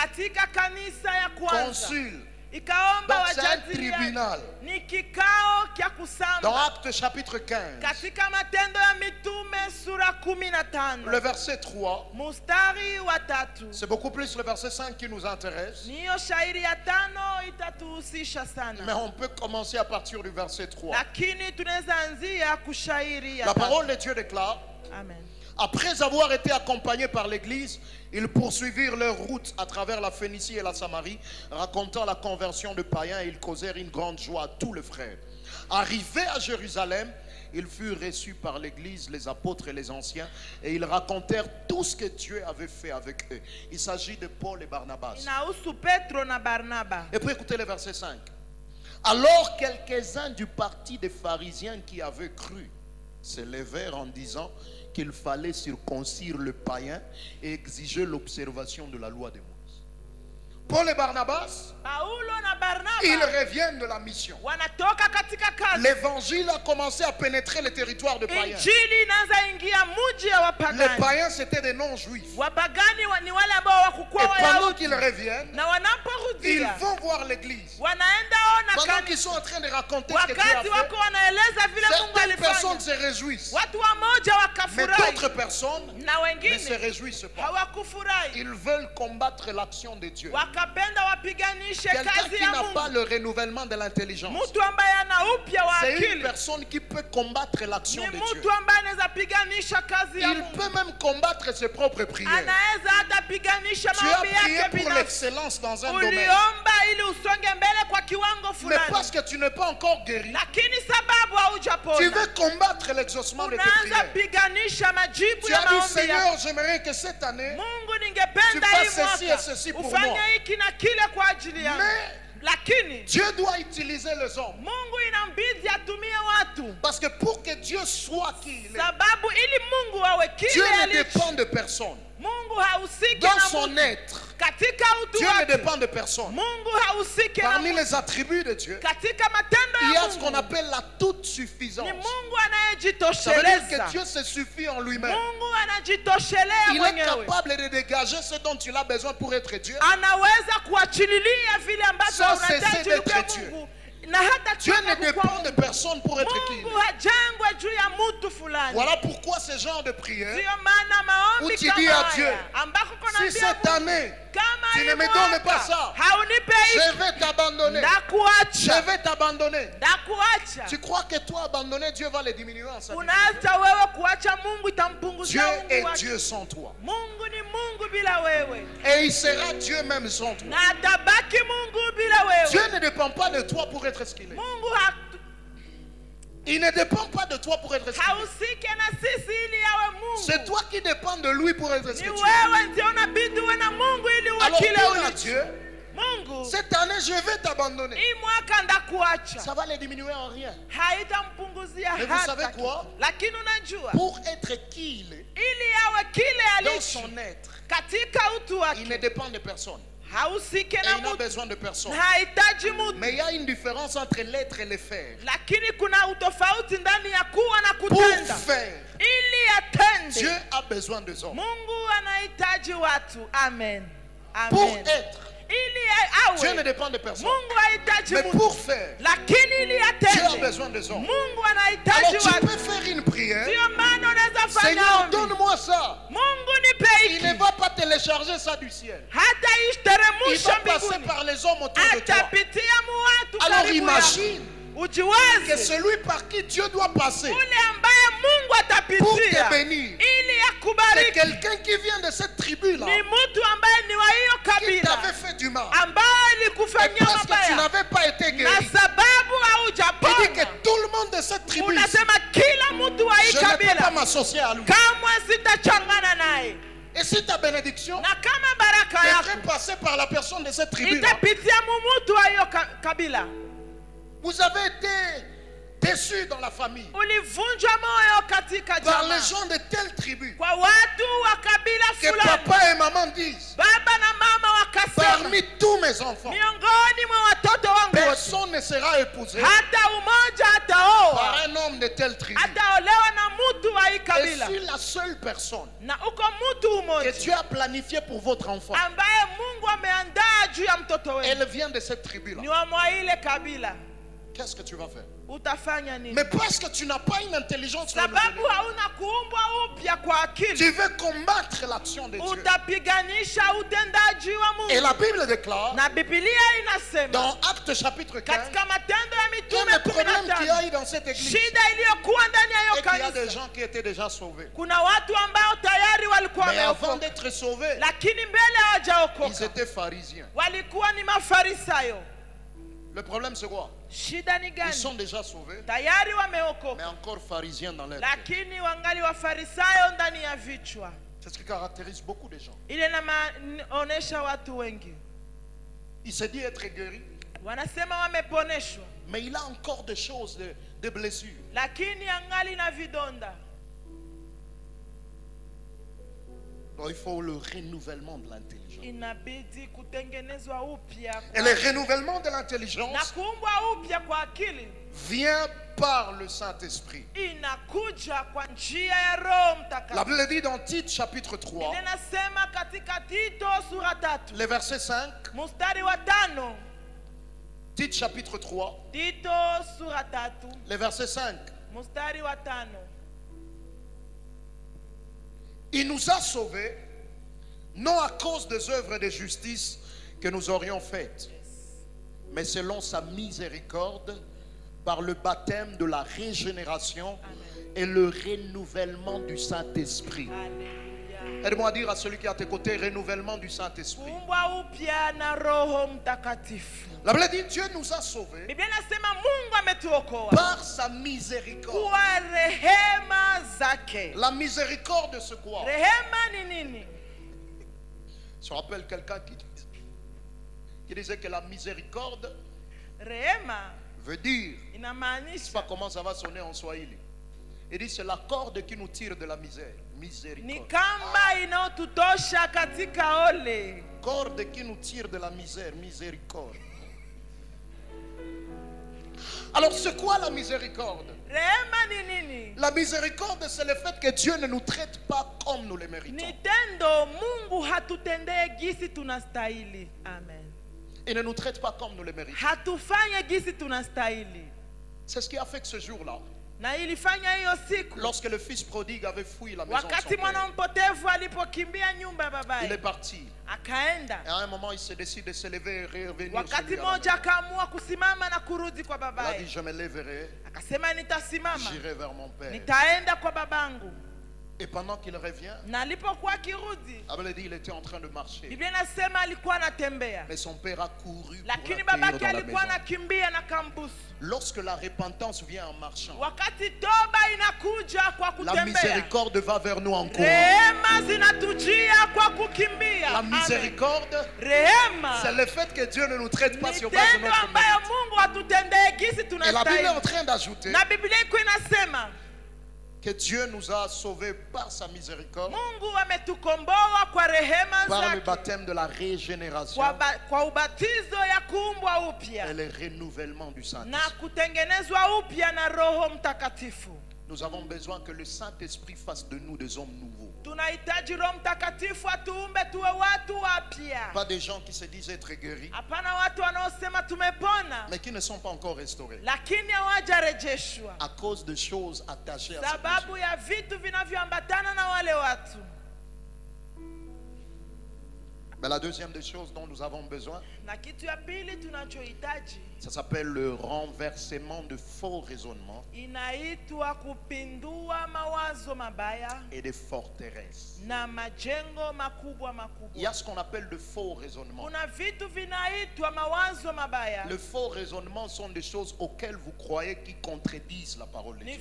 Concile Donc c'est un tribunal. Dans Actes chapitre 15, le verset 3, c'est beaucoup plus le verset 5 qui nous intéresse. Mais on peut commencer à partir du verset 3. La parole de Dieu déclare: Amen. Après avoir été accompagnés par l'église, ils poursuivirent leur route à travers la Phénicie et la Samarie, racontant la conversion de païens, et ils causèrent une grande joie à tous les frères. Arrivés à Jérusalem, ils furent reçus par l'église, les apôtres et les anciens, et ils racontèrent tout ce que Dieu avait fait avec eux. Il s'agit de Paul et Barnabas. Et puis écoutez le verset 5. Alors quelques-uns du parti des pharisiens qui avaient cru se levèrent en disant qu'il fallait circoncire le païen et exiger l'observation de la loi de Moïse. Paul et Barnabas, ils reviennent de la mission. L'évangile a commencé à pénétrer le territoire de païens. Les païens, c'était des non-juifs. Et pendant qu'ils reviennent, ils vont voir l'église. Pendant qu'ils sont en train de raconter ce que Dieu a fait, certaines personnes se réjouissent. Mais d'autres personnes ne se réjouissent pas. Ils veulent combattre l'action de Dieu. Quelqu'un qui n'a pas le renouvellement de l'intelligence, c'est une personne qui peut combattre l'action de Dieu. Il peut même combattre ses propres prières. Tu as prié pour l'excellence dans un domaine, mais parce que tu n'es pas encore guéri, tu veux combattre l'exaucement de tes prières. Tu as dit: Seigneur, j'aimerais que cette année tu fasses ceci et ceci pour moi. Mais Dieu doit utiliser les hommes. Parce que pour que Dieu soit qui il est, Dieu ne dépend de personne. Dans son être, Dieu ne dépend de personne. Parmi les attributs de Dieu, il y a ce qu'on appelle la toute suffisance. Ça veut dire que Dieu se suffit en lui-même. Il est capable de dégager ce dont il a besoin pour être Dieu, sans cesser d'être Dieu. Dieu ne dépend de personne pour être qui il est. Voilà pourquoi ce genre de prière où tu dis à Dieu: si cette année tu ne me donnes pas ça, je vais t'abandonner. Je vais t'abandonner. Tu crois que toi abandonner, Dieu va le diminuer en sa vie? Dieu est Dieu sans toi. Et il sera Dieu même sans toi. Dieu ne dépend pas de toi pour être ce qu'il est. Il ne dépend pas de toi pour être ce qu'il est. C'est toi qui dépends de lui pour être ce que tu es. Alors pour Dieu, cette année je vais t'abandonner. Ça va le diminuer en rien. Mais vous savez quoi? Pour être qui il est, dans son être, il ne dépend de personne. Et il n'a besoin de personne. Mais il y a une différence entre l'être et le faire. Pour faire, Dieu a besoin des hommes. Pour être, Dieu ne dépend de personne. Mais pour faire, Dieu a besoin des hommes. Alors tu peux faire une prière: Seigneur, donne-moi ça. Il ne va pas télécharger ça du ciel. Il va passer par les hommes autour de toi. Alors imagine que celui par qui Dieu doit passer pour te bénir, c'est quelqu'un qui vient de cette tribu-là, qui t'avait fait du mal, et parce que tu n'avais pas été guéri. Il dit que tout le monde de cette tribu, je ne peux pas m'associer à lui. Et si ta bénédiction devrait passer par la personne de cette tribu-là, vous avez été déçus dans la famille par les gens de telle tribu, que papa et maman disent: parmi tous mes enfants, personne ne ne sera épousée par un homme de telle tribu. Et si la seule personne que Dieu a planifiée pour votre enfant, elle vient de cette tribu-là, qu'est-ce que tu vas faire? Mais parce que tu n'as pas une intelligence renouvelée, tu veux combattre l'action de Dieu. Et la Bible déclare dans Actes chapitre 15 qu'il y a des problèmes qu'il y a eu dans cette église et qu'il y a des gens qui étaient déjà sauvés. Mais avant d'être sauvés, ils étaient pharisiens. Le problème c'est quoi? Ils sont déjà sauvés, mais encore pharisiens dans leur cœur. C'est ce qui caractérise beaucoup de gens. Il se dit être guéri, mais il a encore des choses, des blessures. Donc il faut le renouvellement de l'intelligence. Et le renouvellement de l'intelligence vient par le Saint-Esprit. La Bible dit dans Tite chapitre 3, le verset 5. Tite chapitre 3, le verset 5. Il nous a sauvés, non à cause des œuvres de justice que nous aurions faites, mais selon sa miséricorde, par le baptême de la régénération et le renouvellement du Saint-Esprit. Aide-moi à dire à celui qui est à tes côtés, renouvellement du Saint-Esprit. La Bible dit, Dieu nous a sauvés par sa miséricorde. La miséricorde, c'est quoi? Je rappelle quelqu'un qui disait que la miséricorde veut dire, je ne sais pas comment ça va sonner en Swahili. Il dit c'est la corde qui nous tire de la misère. Miséricorde. Corde qui nous tire de la misère. Miséricorde. Alors c'est quoi la miséricorde? La miséricorde, c'est le fait que Dieu ne nous traite pas comme nous le méritons. Il ne nous traite pas comme nous le méritons. C'est ce qui a fait que ce jour-là, lorsque le fils prodigue avait fui la maison de son père, il est parti. Et à un moment, il se décide de se lever et revenir sur lui. Il a dit, je me lèverai, j'irai vers mon père. Et pendant qu'il revient, la Bible dit il était en train de marcher. Mais son père a couru pour l'accueillir dans la maison. Lorsque la repentance vient en marchant, la miséricorde va vers nous en courant. La miséricorde, c'est le fait que Dieu ne nous traite pas sur base de notre mérite. Et la Bible est en train d'ajouter que Dieu nous a sauvés par sa miséricorde, par le baptême de la régénération et le renouvellement du Saint-Esprit. Nous avons besoin que le Saint-Esprit fasse de nous des hommes nouveaux. Pas des gens qui se disent être guéris, mais qui ne sont pas encore restaurés à cause de choses attachées à cette maison. Mais la deuxième des choses dont nous avons besoin, ça s'appelle le renversement de faux raisonnements et des forteresses. Il y a ce qu'on appelle de faux raisonnements. Les faux raisonnements sont des choses auxquelles vous croyez qui contredisent la parole de Dieu.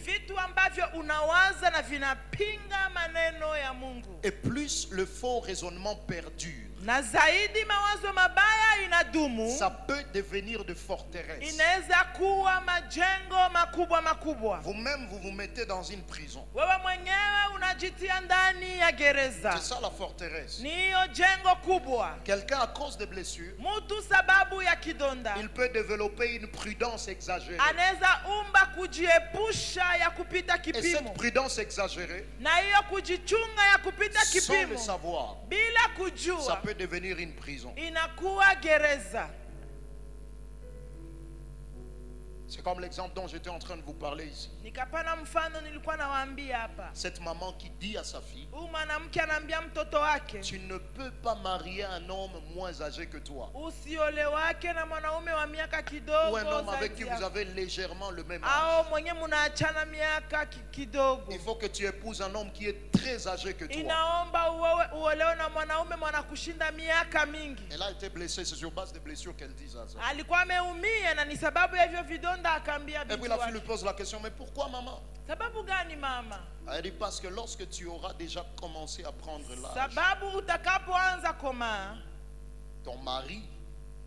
Et plus le faux raisonnement perdure, Na zaidi mawazo mabaya inadumu. Ça peut devenir de forteresses. Inaweza kuwa majengo makubwa makubwa. Vous-même vous vous mettez dans une prison. Wewe mwenyewe unajitia ndani ya gereza. C'est ça la forteresse. Ni hiyo jengo kubwa. Quelqu'un à cause de blessures, mtu sababu ya kidonda, il peut développer une prudence exagérée. Anaweza umba kujiepusha ya kupita kipimo. Et cette prudence exagérée, na hiyo kujichunga ya kupita kipimo, sans le savoir, bila kujua, ça peut devenir une prison. Inakuwa gereza. C'est comme l'exemple dont j'étais en train de vous parler ici. Nikapana mfano nilikuwa nawaambia hapa. Cette maman qui dit à sa fille, mwanamke anaambia mtoto wake, tu ne peux pas marier un homme moins âgé que toi. Usiolewake na mwanaume wa miaka kidogo. Ou un homme avec qui vous avez légèrement le même âge. Au mwenye mnaachana miaka kidogo. Il faut que tu épouses un homme qui est très âgé que toi. Inaomba uolewe na mwanaume mwanakushinda miaka mingi. Elle a été blessée, c'est sur base de blessures qu'elle dit ça. Alikuwa ameumia na ni sababu ya hivyo vidonda. Et puis la fille lui pose la question, mais pourquoi maman? Sababu gani mama? Elle dit parce que lorsque tu auras déjà commencé à prendre l'âge, sababu utakapoanza koma, ton mari,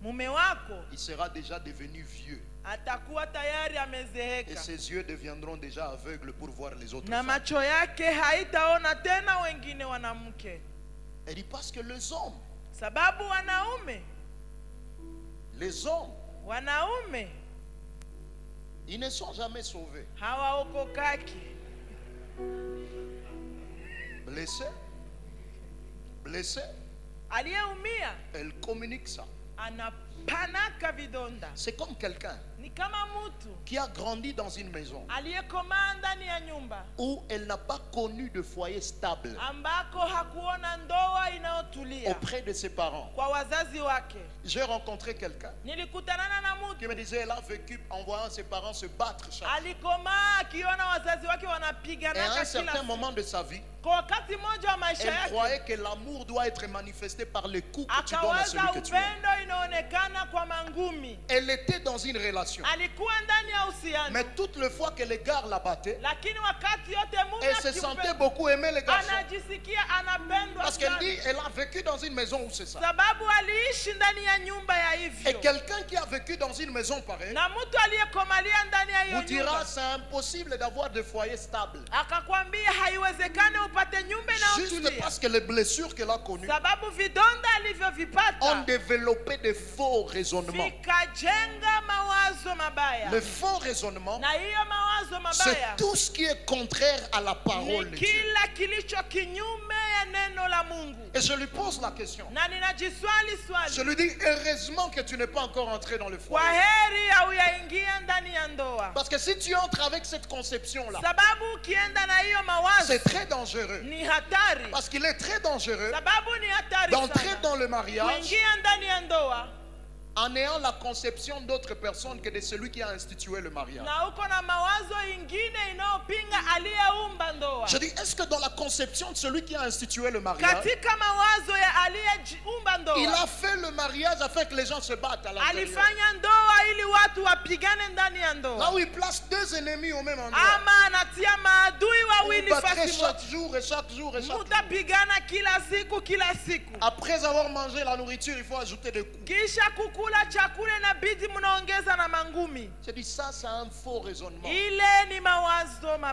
mume wako, il sera déjà devenu vieux. Atakuwa tayari amezeeka. Et ses yeux deviendront déjà aveugles pour voir les autres na femmes. Macho yake haitaona tena wengine wanamke. Elle dit parce que les hommes, sababu wanaume, les hommes, wanaume, ils ne sont jamais sauvés. Hawaokokaki. Blessé, blessé. Aliyeumia, elle communique ça. Anapanaka vidonda. C'est comme quelqu'un qui a grandi dans une maison où elle n'a pas connu de foyer stable auprès de ses parents. J'ai rencontré quelqu'un qui me disait qu'elle a vécu en voyant ses parents se battre chaque jour. Et à un certain moment de sa vie, elle croyait que l'amour doit être manifesté par les coups que tu donnes à celui que tu aimes. Elle était dans une relation. Mais toutes les fois que les gars la battaient, elle se sentait beaucoup aimer les garçons. Parce qu'elle dit elle a vécu dans une maison où c'est ça. Et quelqu'un qui a vécu dans une maison pareille vous dira c'est impossible d'avoir de foyer stable. Juste parce que les blessures qu'elle a connues ont développé de faux raisonnements. Le faux raisonnement, c'est tout ce qui est contraire à la parole de Dieu. Et je lui pose la question. Je lui dis, heureusement que tu n'es pas encore entré dans le foyer. Parce que si tu entres avec cette conception-là, c'est très dangereux. Parce qu'il est très dangereux d'entrer dans le mariage en ayant la conception d'autres personnes que de celui qui a institué le mariage. Je dis, est-ce que dans la conception de celui qui a institué le mariage, il a fait le mariage afin que les gens se battent à l'intérieur? Là où il place deux ennemis au même endroit, il battrait chaque jour et chaque jour et chaque jour. Après avoir mangé la nourriture, il faut ajouter des coups. Je dis ça, c'est un faux raisonnement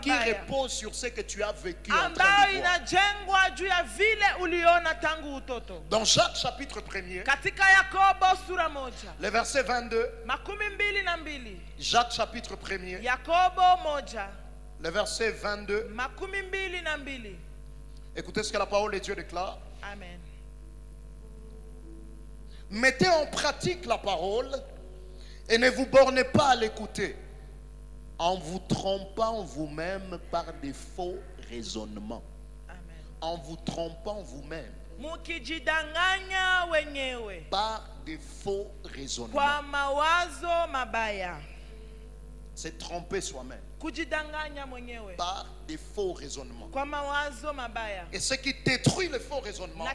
qui repose sur ce que tu as vécu en train de voir. Dans Jacques chapitre 1er, le verset 22, Jacques chapitre 1er, le verset 22, écoutez ce que la parole de Dieu déclare. Amen. Mettez en pratique la parole et ne vous bornez pas à l'écouter en vous trompant vous-même par des faux raisonnements. Amen. En vous trompant vous-même par des faux raisonnements. c'est tromper soi-même par des faux raisonnements. Et ce qui détruit les faux raisonnements,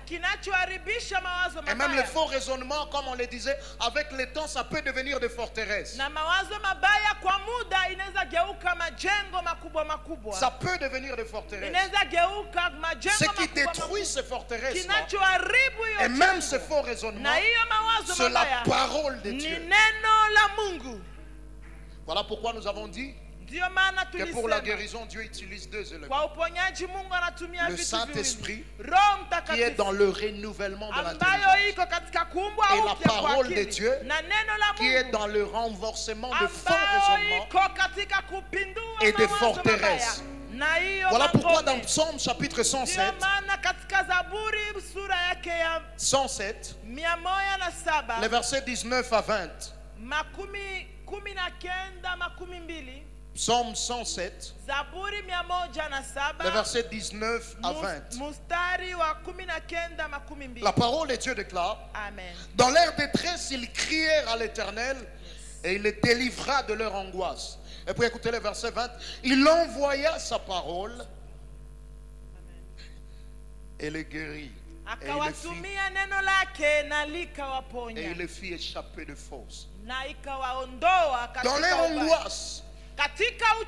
et même les faux raisonnements, comme on le disait, avec le temps, ça peut devenir des forteresses. Ça peut devenir des forteresses. Ce qui détruit ces forteresses, et même ces faux raisonnements, c'est la parole de Dieu. Voilà pourquoi nous avons dit que pour la guérison, Dieu utilise deux éléments. Le Saint-Esprit qui est dans le renouvellement de l'intelligence, et la parole de Dieu qui est dans le renversement de faux raisonnements et des forteresses. Voilà pourquoi dans Psaume chapitre 107, les versets 19 à 20, Psaume 107, les versets 19 à 20. La parole de Dieu déclare: dans leur détresse, ils crièrent à l'Éternel et il les délivra de leur angoisse. Et puis écoutez le verset 20. Il envoya sa parole et les guérit. Et il les fit échapper de force. Dans leur angoisse,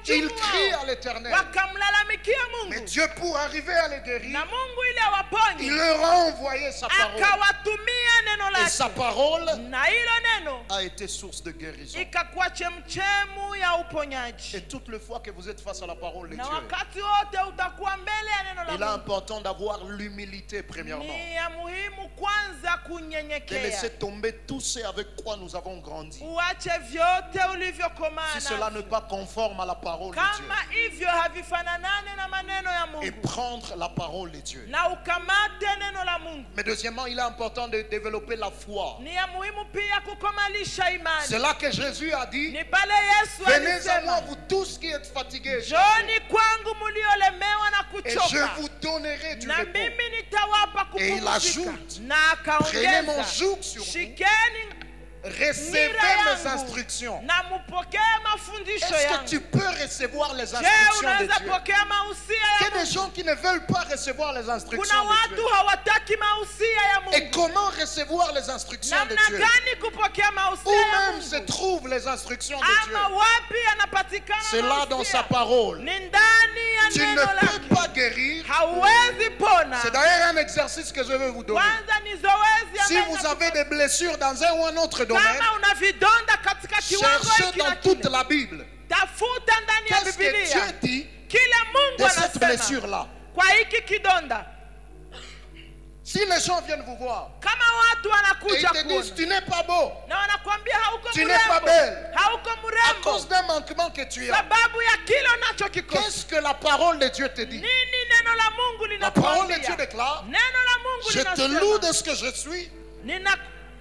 il crie à l'Éternel. Mais Dieu, pour arriver à les guérir, il leur a envoyé sa parole. Et sa parole a été source de guérison. Et toutes les fois que vous êtes face à la parole de Dieu, il est important d'avoir l'humilité premièrement. De laisser tomber tout ce avec quoi nous avons grandi. Si cela n'est pas conforme à la parole de Dieu, et prendre la parole de Dieu. Mais deuxièmement, il est important de développer la foi. C'est là que Jésus a dit: venez à moi, vous tous qui êtes fatigués, et je vous donnerai du repos. Et il ajoute: prenez mon joug sur vous, recevez mes instructions. Est-ce que tu peux recevoir les instructions de Dieu? Il y a des gens qui ne veulent pas recevoir les instructions de Dieu. Et comment recevoir les instructions de Dieu? Où même se trouvent les instructions de Dieu? C'est là dans sa parole. Tu ne peux pas guérir. C'est d'ailleurs un exercice que je vais vous donner. Si vous avez des blessures dans un ou un autre domaine, cherchez dans toute la Bible. Qu'est-ce que Dieu dit de cette blessure-là? Si les gens viennent vous voir et ils te disent: tu n'es pas beau, tu n'es pas belle, à cause d'un manquement que tu as, qu'est-ce que la parole de Dieu te dit? La parole de Dieu déclare: je te loue de ce que je suis,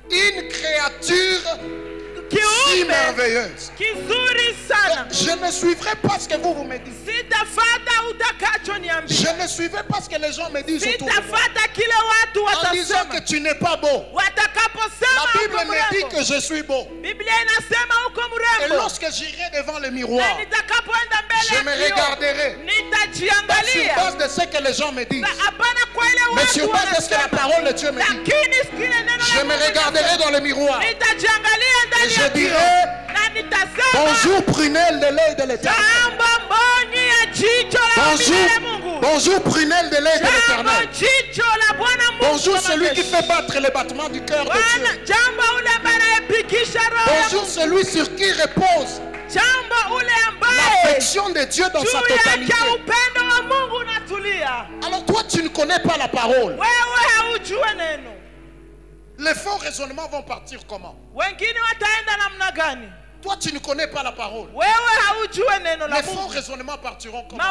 une créature si merveilleuse. Donc, je ne suivrai pas ce que vous me dites. Je ne suivrai pas ce que les gens me disent autour de moi, en disant que tu n'es pas beau. La Bible me dit que je suis beau. Et lorsque j'irai devant le miroir, je me regarderai pas sur base de ce que les gens me disent, mais sur base de ce que la parole de Dieu me dit. Je me regarderai dans le miroir et je dirai: bonjour prunelle de l'œil de l'Éternel. Bonjour prunelle de l'œil de l'Éternel. Bonjour celui qui fait battre les battements du cœur de Dieu. Bonjour celui sur qui repose l'affection de Dieu dans sa totalité. Alors toi, tu ne connais pas la parole. Les faux raisonnements vont partir comment? Toi, tu ne connais pas la parole. Les faux raisonnements partiront comment?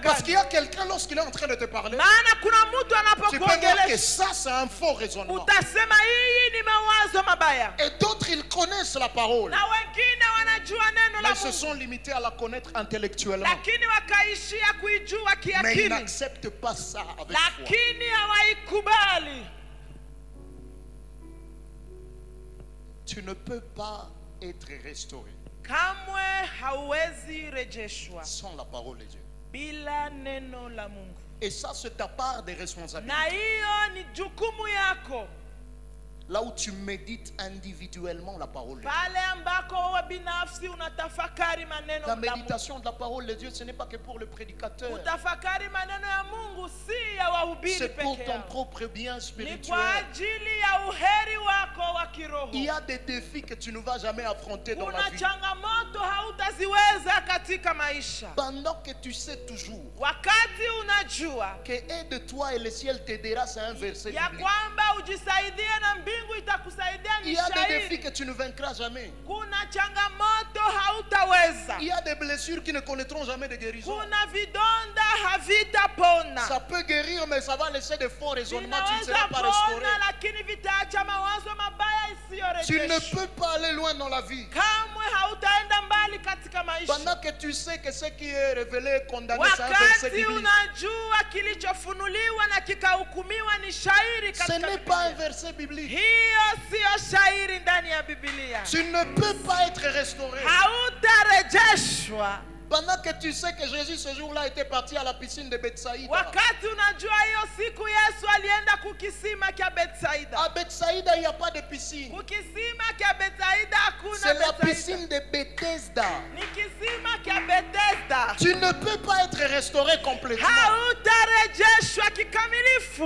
Parce qu'il y a quelqu'un, lorsqu'il est en train de te parler, tu peux voir que ça, c'est un faux raisonnement. Et d'autres, ils connaissent la parole, mais ils se sont limités à la connaître intellectuellement. Mais ils n'acceptent pas ça avec foi. Tu ne peux pas être restauré Sans la parole de Dieu. Et ça, c'est ta part des responsabilités. Là où tu médites individuellement la parole de Dieu. La méditation de la parole de Dieu, ce n'est pas que pour le prédicateur. C'est pour ton propre bien spirituel. Il y a des défis que tu ne vas jamais affronter dans la vie. Pendant que tu sais toujours que aide-toi et le ciel t'aidera, c'est un verset biblique. Il y a des défis que tu ne vaincras jamais. Il y a des blessures qui ne connaîtront jamais de guérison. Ça peut guérir, mais ça va laisser de faux raisonnements. Tu ne seras pas restauré. Tu ne peux pas aller loin dans la vie. Pendant que tu sais que ce qui est révélé est condamné, c'est un verset biblique. Ce n'est pas un verset biblique. Tu ne peux pas être restauré. Pendant que tu sais que Jésus ce jour-là était parti à la piscine de Bethsaïda. À Bethsaïda, il n'y a pas de piscine. C'est la piscine de Bethesda. Tu ne peux pas être restauré complètement.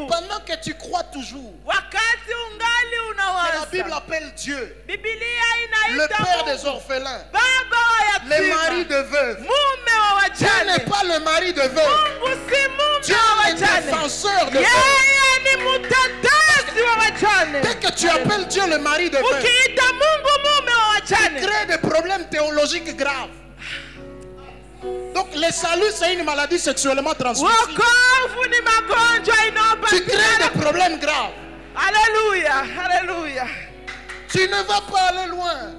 Pendant que tu crois toujours que la Bible appelle Dieu le père des orphelins, le mari de veuves. Dieu n'est pas le mari de veuve. Dieu est le défenseur de veuve. Dès que tu appelles Dieu le mari de veuve, tu crées des problèmes théologiques graves. Donc le salut, c'est une maladie sexuellement transmissible. Tu crées des problèmes graves. Alléluia, alléluia. Tu ne vas pas aller loin.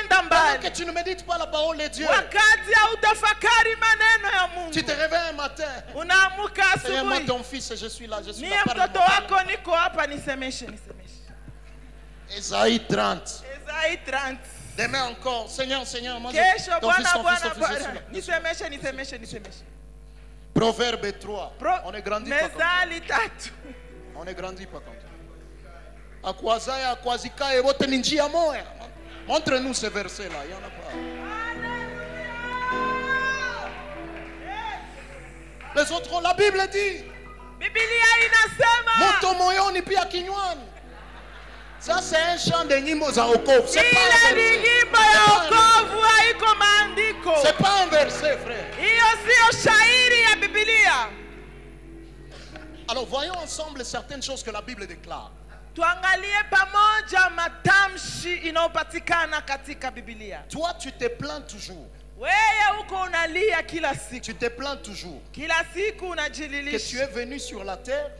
Pendant que tu ne médites pas la parole de Dieu, tu te réveilles un matin. Seigneur, moi ton fils, je suis là, je suis là. Ésaïe 30. Demain encore, Seigneur, Seigneur, moi ton fils, je suis là. Proverbe 3. On ne grandit pas comme ça. On ne grandit pas comme ça. Montre-nous ce verset-là. Il n'y en a pas. Les autres, la Bible dit. Moto moyo ni pia kinywani. Ça c'est un chant de nyimbo za wokovu. C'est pas un verset, frère. Alors voyons ensemble certaines choses que la Bible déclare. Tuangalie pamoja matamshi inayopatikana katika Biblia. Toi tu te plains toujours. Wewe uko unalia kila siku. Tu te plains toujours. Kila siku unajililisha. Que tu es venu sur la terre.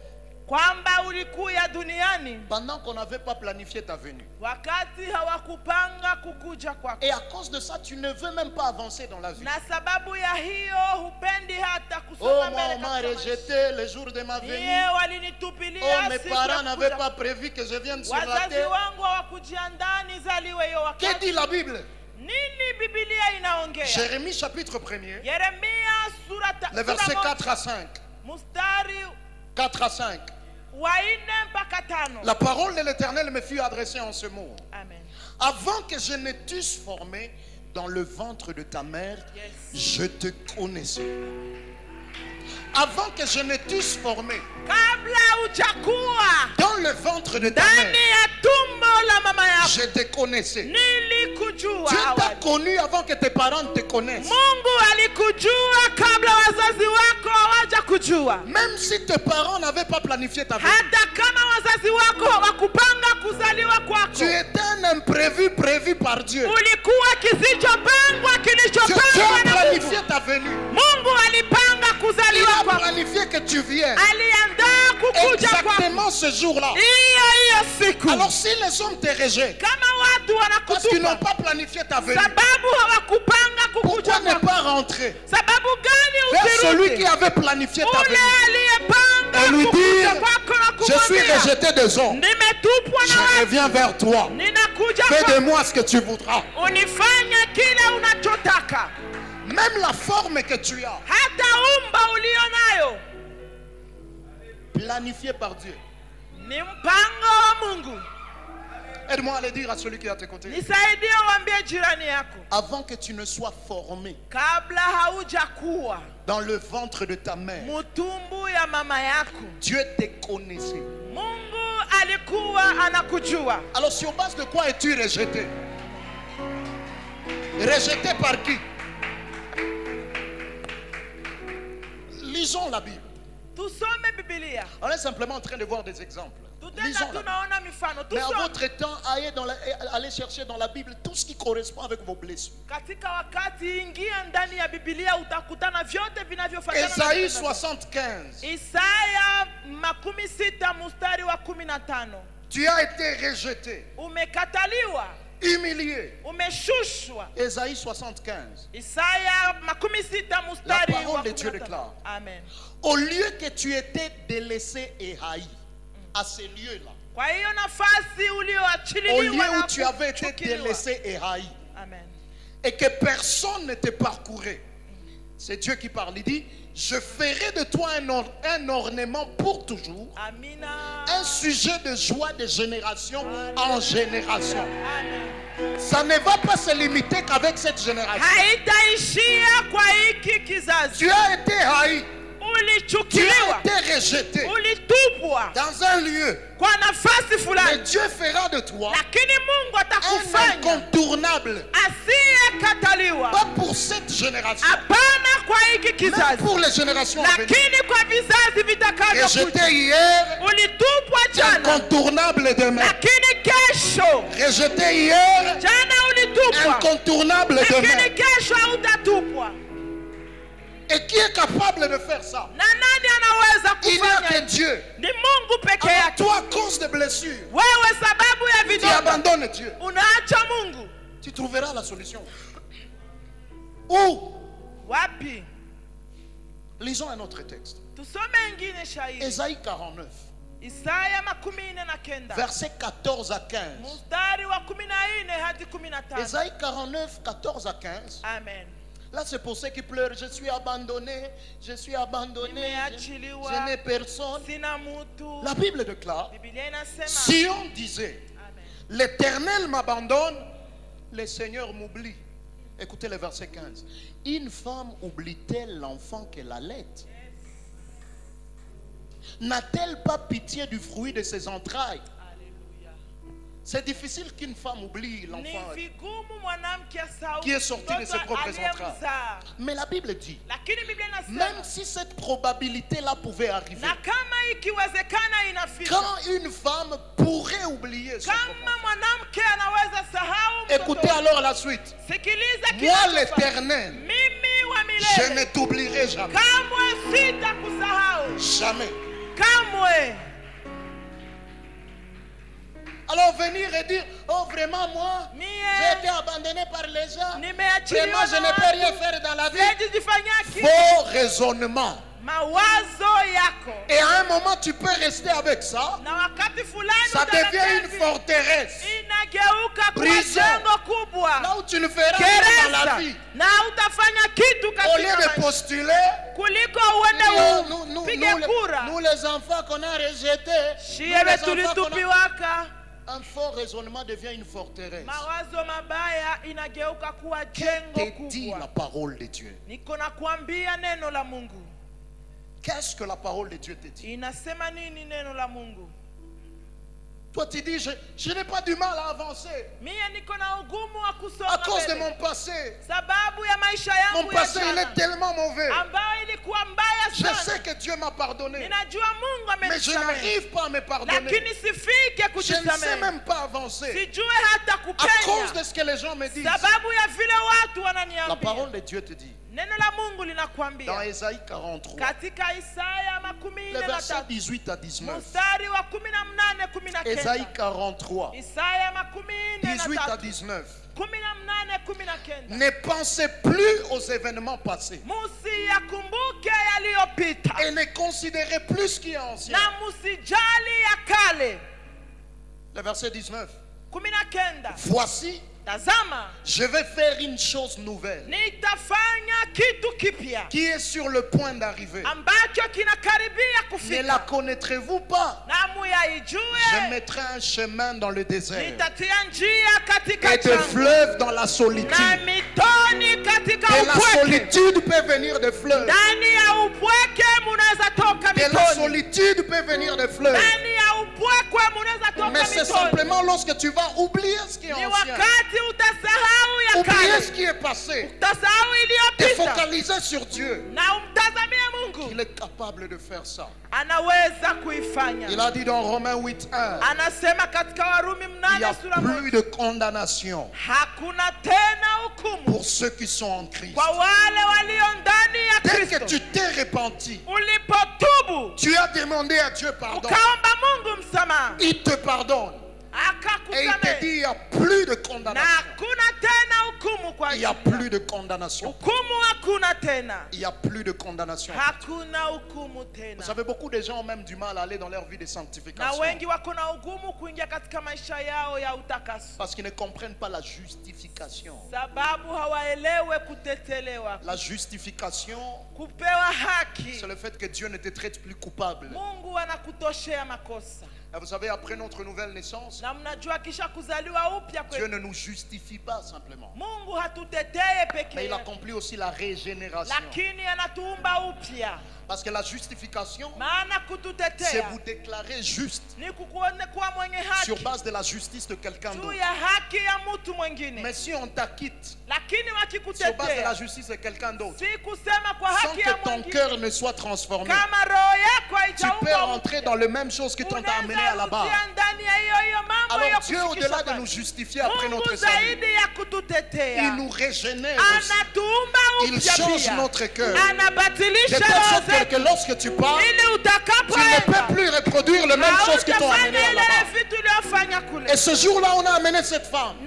Kwamba ulikuja duniani. Pendant qu'on n'avait pas planifié ta venue. Wakati hawakupanga kukuja kwako. Et à cause de ça, tu ne veux même pas avancer dans la vie. Na sababu ya hiyo hupendi hata kusonga mbele. Oh, on m'a rejeté le jour de ma venue. Walinitupilia. Oh, mes parents n'avaient pas prévu que je vienne sur la terre. Wazazi wangu hawakujiandaa nizaliwe hiyo wakati. Que dit la Bible? Nini Biblia inaongea? Jérémie chapitre 1er. Yeremia sura le verset 4 à 5. Mustari 4 à 5. La parole de l'Éternel me fut adressée en ce mot. Amen. Avant que je ne t'eusse formé dans le ventre de ta mère, je te connaissais. Avant que je ne t'eusse formé dans le ventre de ta mère, je te connaissais. Dieu t'a connu avant que tes parents te connaissent. Même si tes parents n'avaient pas planifié ta vie, tu étais un imprévu prévu par Dieu. Dieu a planifié ta venue. Il a planifié que tu viennes exactement ce jour-là. Alors si les hommes te rejettent parce qu'ils n'ont pas planifié ta venue, pourquoi ne pas rentrer vers celui qui avait planifié ta venue et lui dire: je suis rejeté des hommes, je reviens vers toi. Fais de moi ce que tu voudras. Même la forme que tu as, planifiée par Dieu. Aide-moi à le dire à celui qui est à tes côtés. Avant que tu ne sois formé dans le ventre de ta mère, Dieu te connaissait. Alors sur base de quoi es-tu rejeté? Rejeté par qui? Lisons la Bible. On est simplement en train de voir des exemples. Mais à votre temps, allez chercher dans la Bible tout ce qui correspond avec vos blessures. Ésaïe 75. Tu as été rejeté, humilié. Ésaïe 75. La parole de Dieu déclare. Amen. Au lieu que tu étais délaissé et haï, à ces lieux-là, au lieu où tu avais été délaissé et haï, Amen. Et que personne ne te parcourait, c'est Dieu qui parle. Il dit: je ferai de toi un ornement pour toujours, Amina. Un sujet de joie de génération en génération. Amen. Ça ne va pas se limiter qu'avec cette génération. Tu as été haï, tu as été rejeté dans un lieu. Mais Dieu fera de toi un incontournable. Pas pour cette génération, mais pour les générations à venir. Rejeté hier, incontournable demain. Rejeté hier, incontournable demain. Et qui est capable de faire ça? Il n'y a que Dieu. Alors toi, à cause de blessures, tu abandonnes Dieu. Tu trouveras la solution. Où? Lisons un autre texte. Ésaïe 49. Versets 14 à 15. Ésaïe 49, 14 à 15. Amen. Là, c'est pour ceux qui pleurent. Je suis abandonné, je n'ai personne. La Bible déclare: si on disait, l'Éternel m'abandonne, le Seigneur m'oublie. Écoutez le verset 15. Une femme oublie-t-elle l'enfant qu'elle allait? N'a-t-elle pas pitié du fruit de ses entrailles? C'est difficile qu'une femme oublie l'enfant qui est sorti de ses propres entrailles. Mais la Bible dit, même si cette probabilité-là pouvait arriver, quand une femme pourrait oublier son enfant, écoutez alors la suite. Moi, l'Éternel, je ne t'oublierai jamais. Jamais. Alors venir et dire: oh vraiment moi, j'ai été abandonné par les gens, vraiment je ne peux rien faire dans la vie. Faux raisonnement. Et à un moment tu peux rester avec ça. Ça devient une forteresse, prison, là où tu ne feras rien dans la vie. Au lieu de postuler, nous les enfants qu'on a rejetés, un faux raisonnement devient une forteresse. Qu'est-ce que dit la parole de Dieu? Qu'est-ce que la parole de Dieu te dit? Toi tu dis: je n'ai pas du mal à avancer à cause de mon passé. Mon passé il est tellement mauvais. Je sais que Dieu m'a pardonné, mais je n'arrive pas à me pardonner. Je ne sais même pas avancer à cause de ce que les gens me disent. La parole de Dieu te dit dans Ésaïe 43, le verset 18 à 19. Ésaïe 43, 18 à 19. Ne pensez plus aux événements passés et ne considérez plus ce qui est ancien. Le verset 19. Voici, je vais faire une chose nouvelle qui est sur le point d'arriver. Ne la connaîtrez-vous pas? Je mettrai un chemin dans le désert et des fleuves dans la solitude. De la solitude peut venir des fleuves. De la solitude peut venir des fleuves. Mais c'est simplement lorsque tu vas oublier ce qui est ancien, oublier ce qui est passé, te focaliser sur Dieu. Il est capable de faire ça. Il a dit dans Romains 8:1, il n'y a plus de condamnation pour ceux qui sont en Christ. Dès que tu t'es repenti, tu as demandé à Dieu pardon, il te pardonne. Et il te dit il n'y a plus de condamnation. Il n'y a plus de condamnation. Il n'y a plus de condamnation. Vous savez, beaucoup de gens ont même du mal à aller dans leur vie de sanctification. Parce qu'ils ne comprennent pas la justification. La justification, c'est le fait que Dieu ne te traite plus coupable. Et vous savez, après notre nouvelle naissance, Dieu ne nous justifie pas simplement, mais il accomplit aussi la régénération. Parce que la justification, c'est vous déclarer juste sur base de la justice de quelqu'un d'autre. Mais si on t'acquitte sur base de la justice de quelqu'un d'autre, sans que ton cœur ne soit transformé, tu peux rentrer dans les mêmes choses que t'ont amené à la barre. Alors Dieu, au-delà de nous justifier après notre salut, il nous régénère aussi. Il change notre cœur. De telle sorte que lorsque tu parles, tu ne peux plus reproduire les mêmes choses qui t'ont amené à la barre. Et ce jour-là, on a amené cette femme.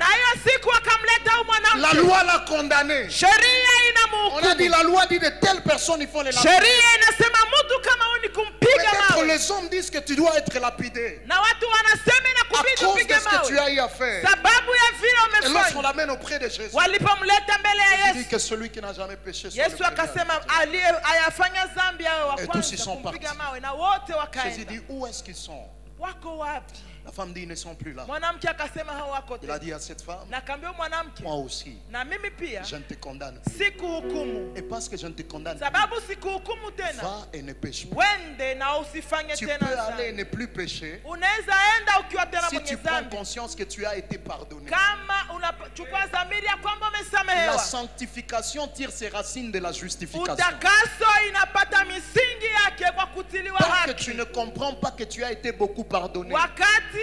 La loi l'a condamnée. On a dit, la loi dit de telles personnes, il faut les lapider. Peut-être les hommes disent que tu dois être lapidé à cause de ce que tu as eu à faire. Et lorsqu'on l'amène auprès de Jésus, il dit que celui qui n'a jamais péché soit le premier. Et tous ils sont partis. Jésus dit, où est-ce qu'ils sont? La femme dit, ils ne sont plus là. Il a dit à cette femme, moi aussi, je ne te condamne plus. Et parce que je ne te condamne plus, va et ne pêche pas. Tu peux aller et ne plus pécher si tu prends conscience que tu as été pardonné. La sanctification tire ses racines de la justification. Tant que tu ne comprends pas que tu as été beaucoup pardonné, tu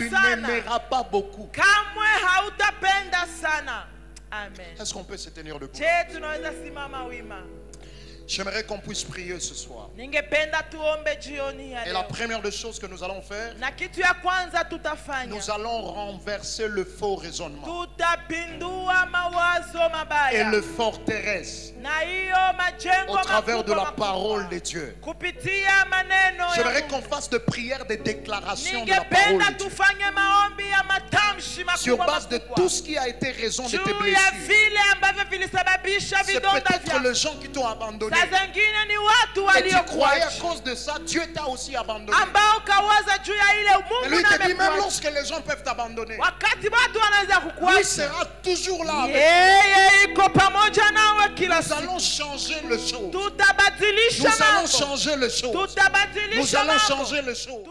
n'aimeras pas beaucoup. Est-ce qu'on peut se tenir debout? J'aimerais qu'on puisse prier ce soir. Et la première des choses que nous allons faire, nous allons renverser le faux raisonnement et le forteresse au travers de la parole de Dieu. J'aimerais qu'on fasse de prières, des déclarations de la parole de Dieu sur base de tout ce qui a été raison de tes blessures. C'est peut-être les gens qui t'ont abandonné. Et tu croyais à cause de ça, Dieu t'a aussi abandonné. Et lui te dit, même lorsque les gens peuvent t'abandonner, lui sera toujours là avec toi. Nous allons changer le show. Nous allons changer le show. Nous allons changer le show.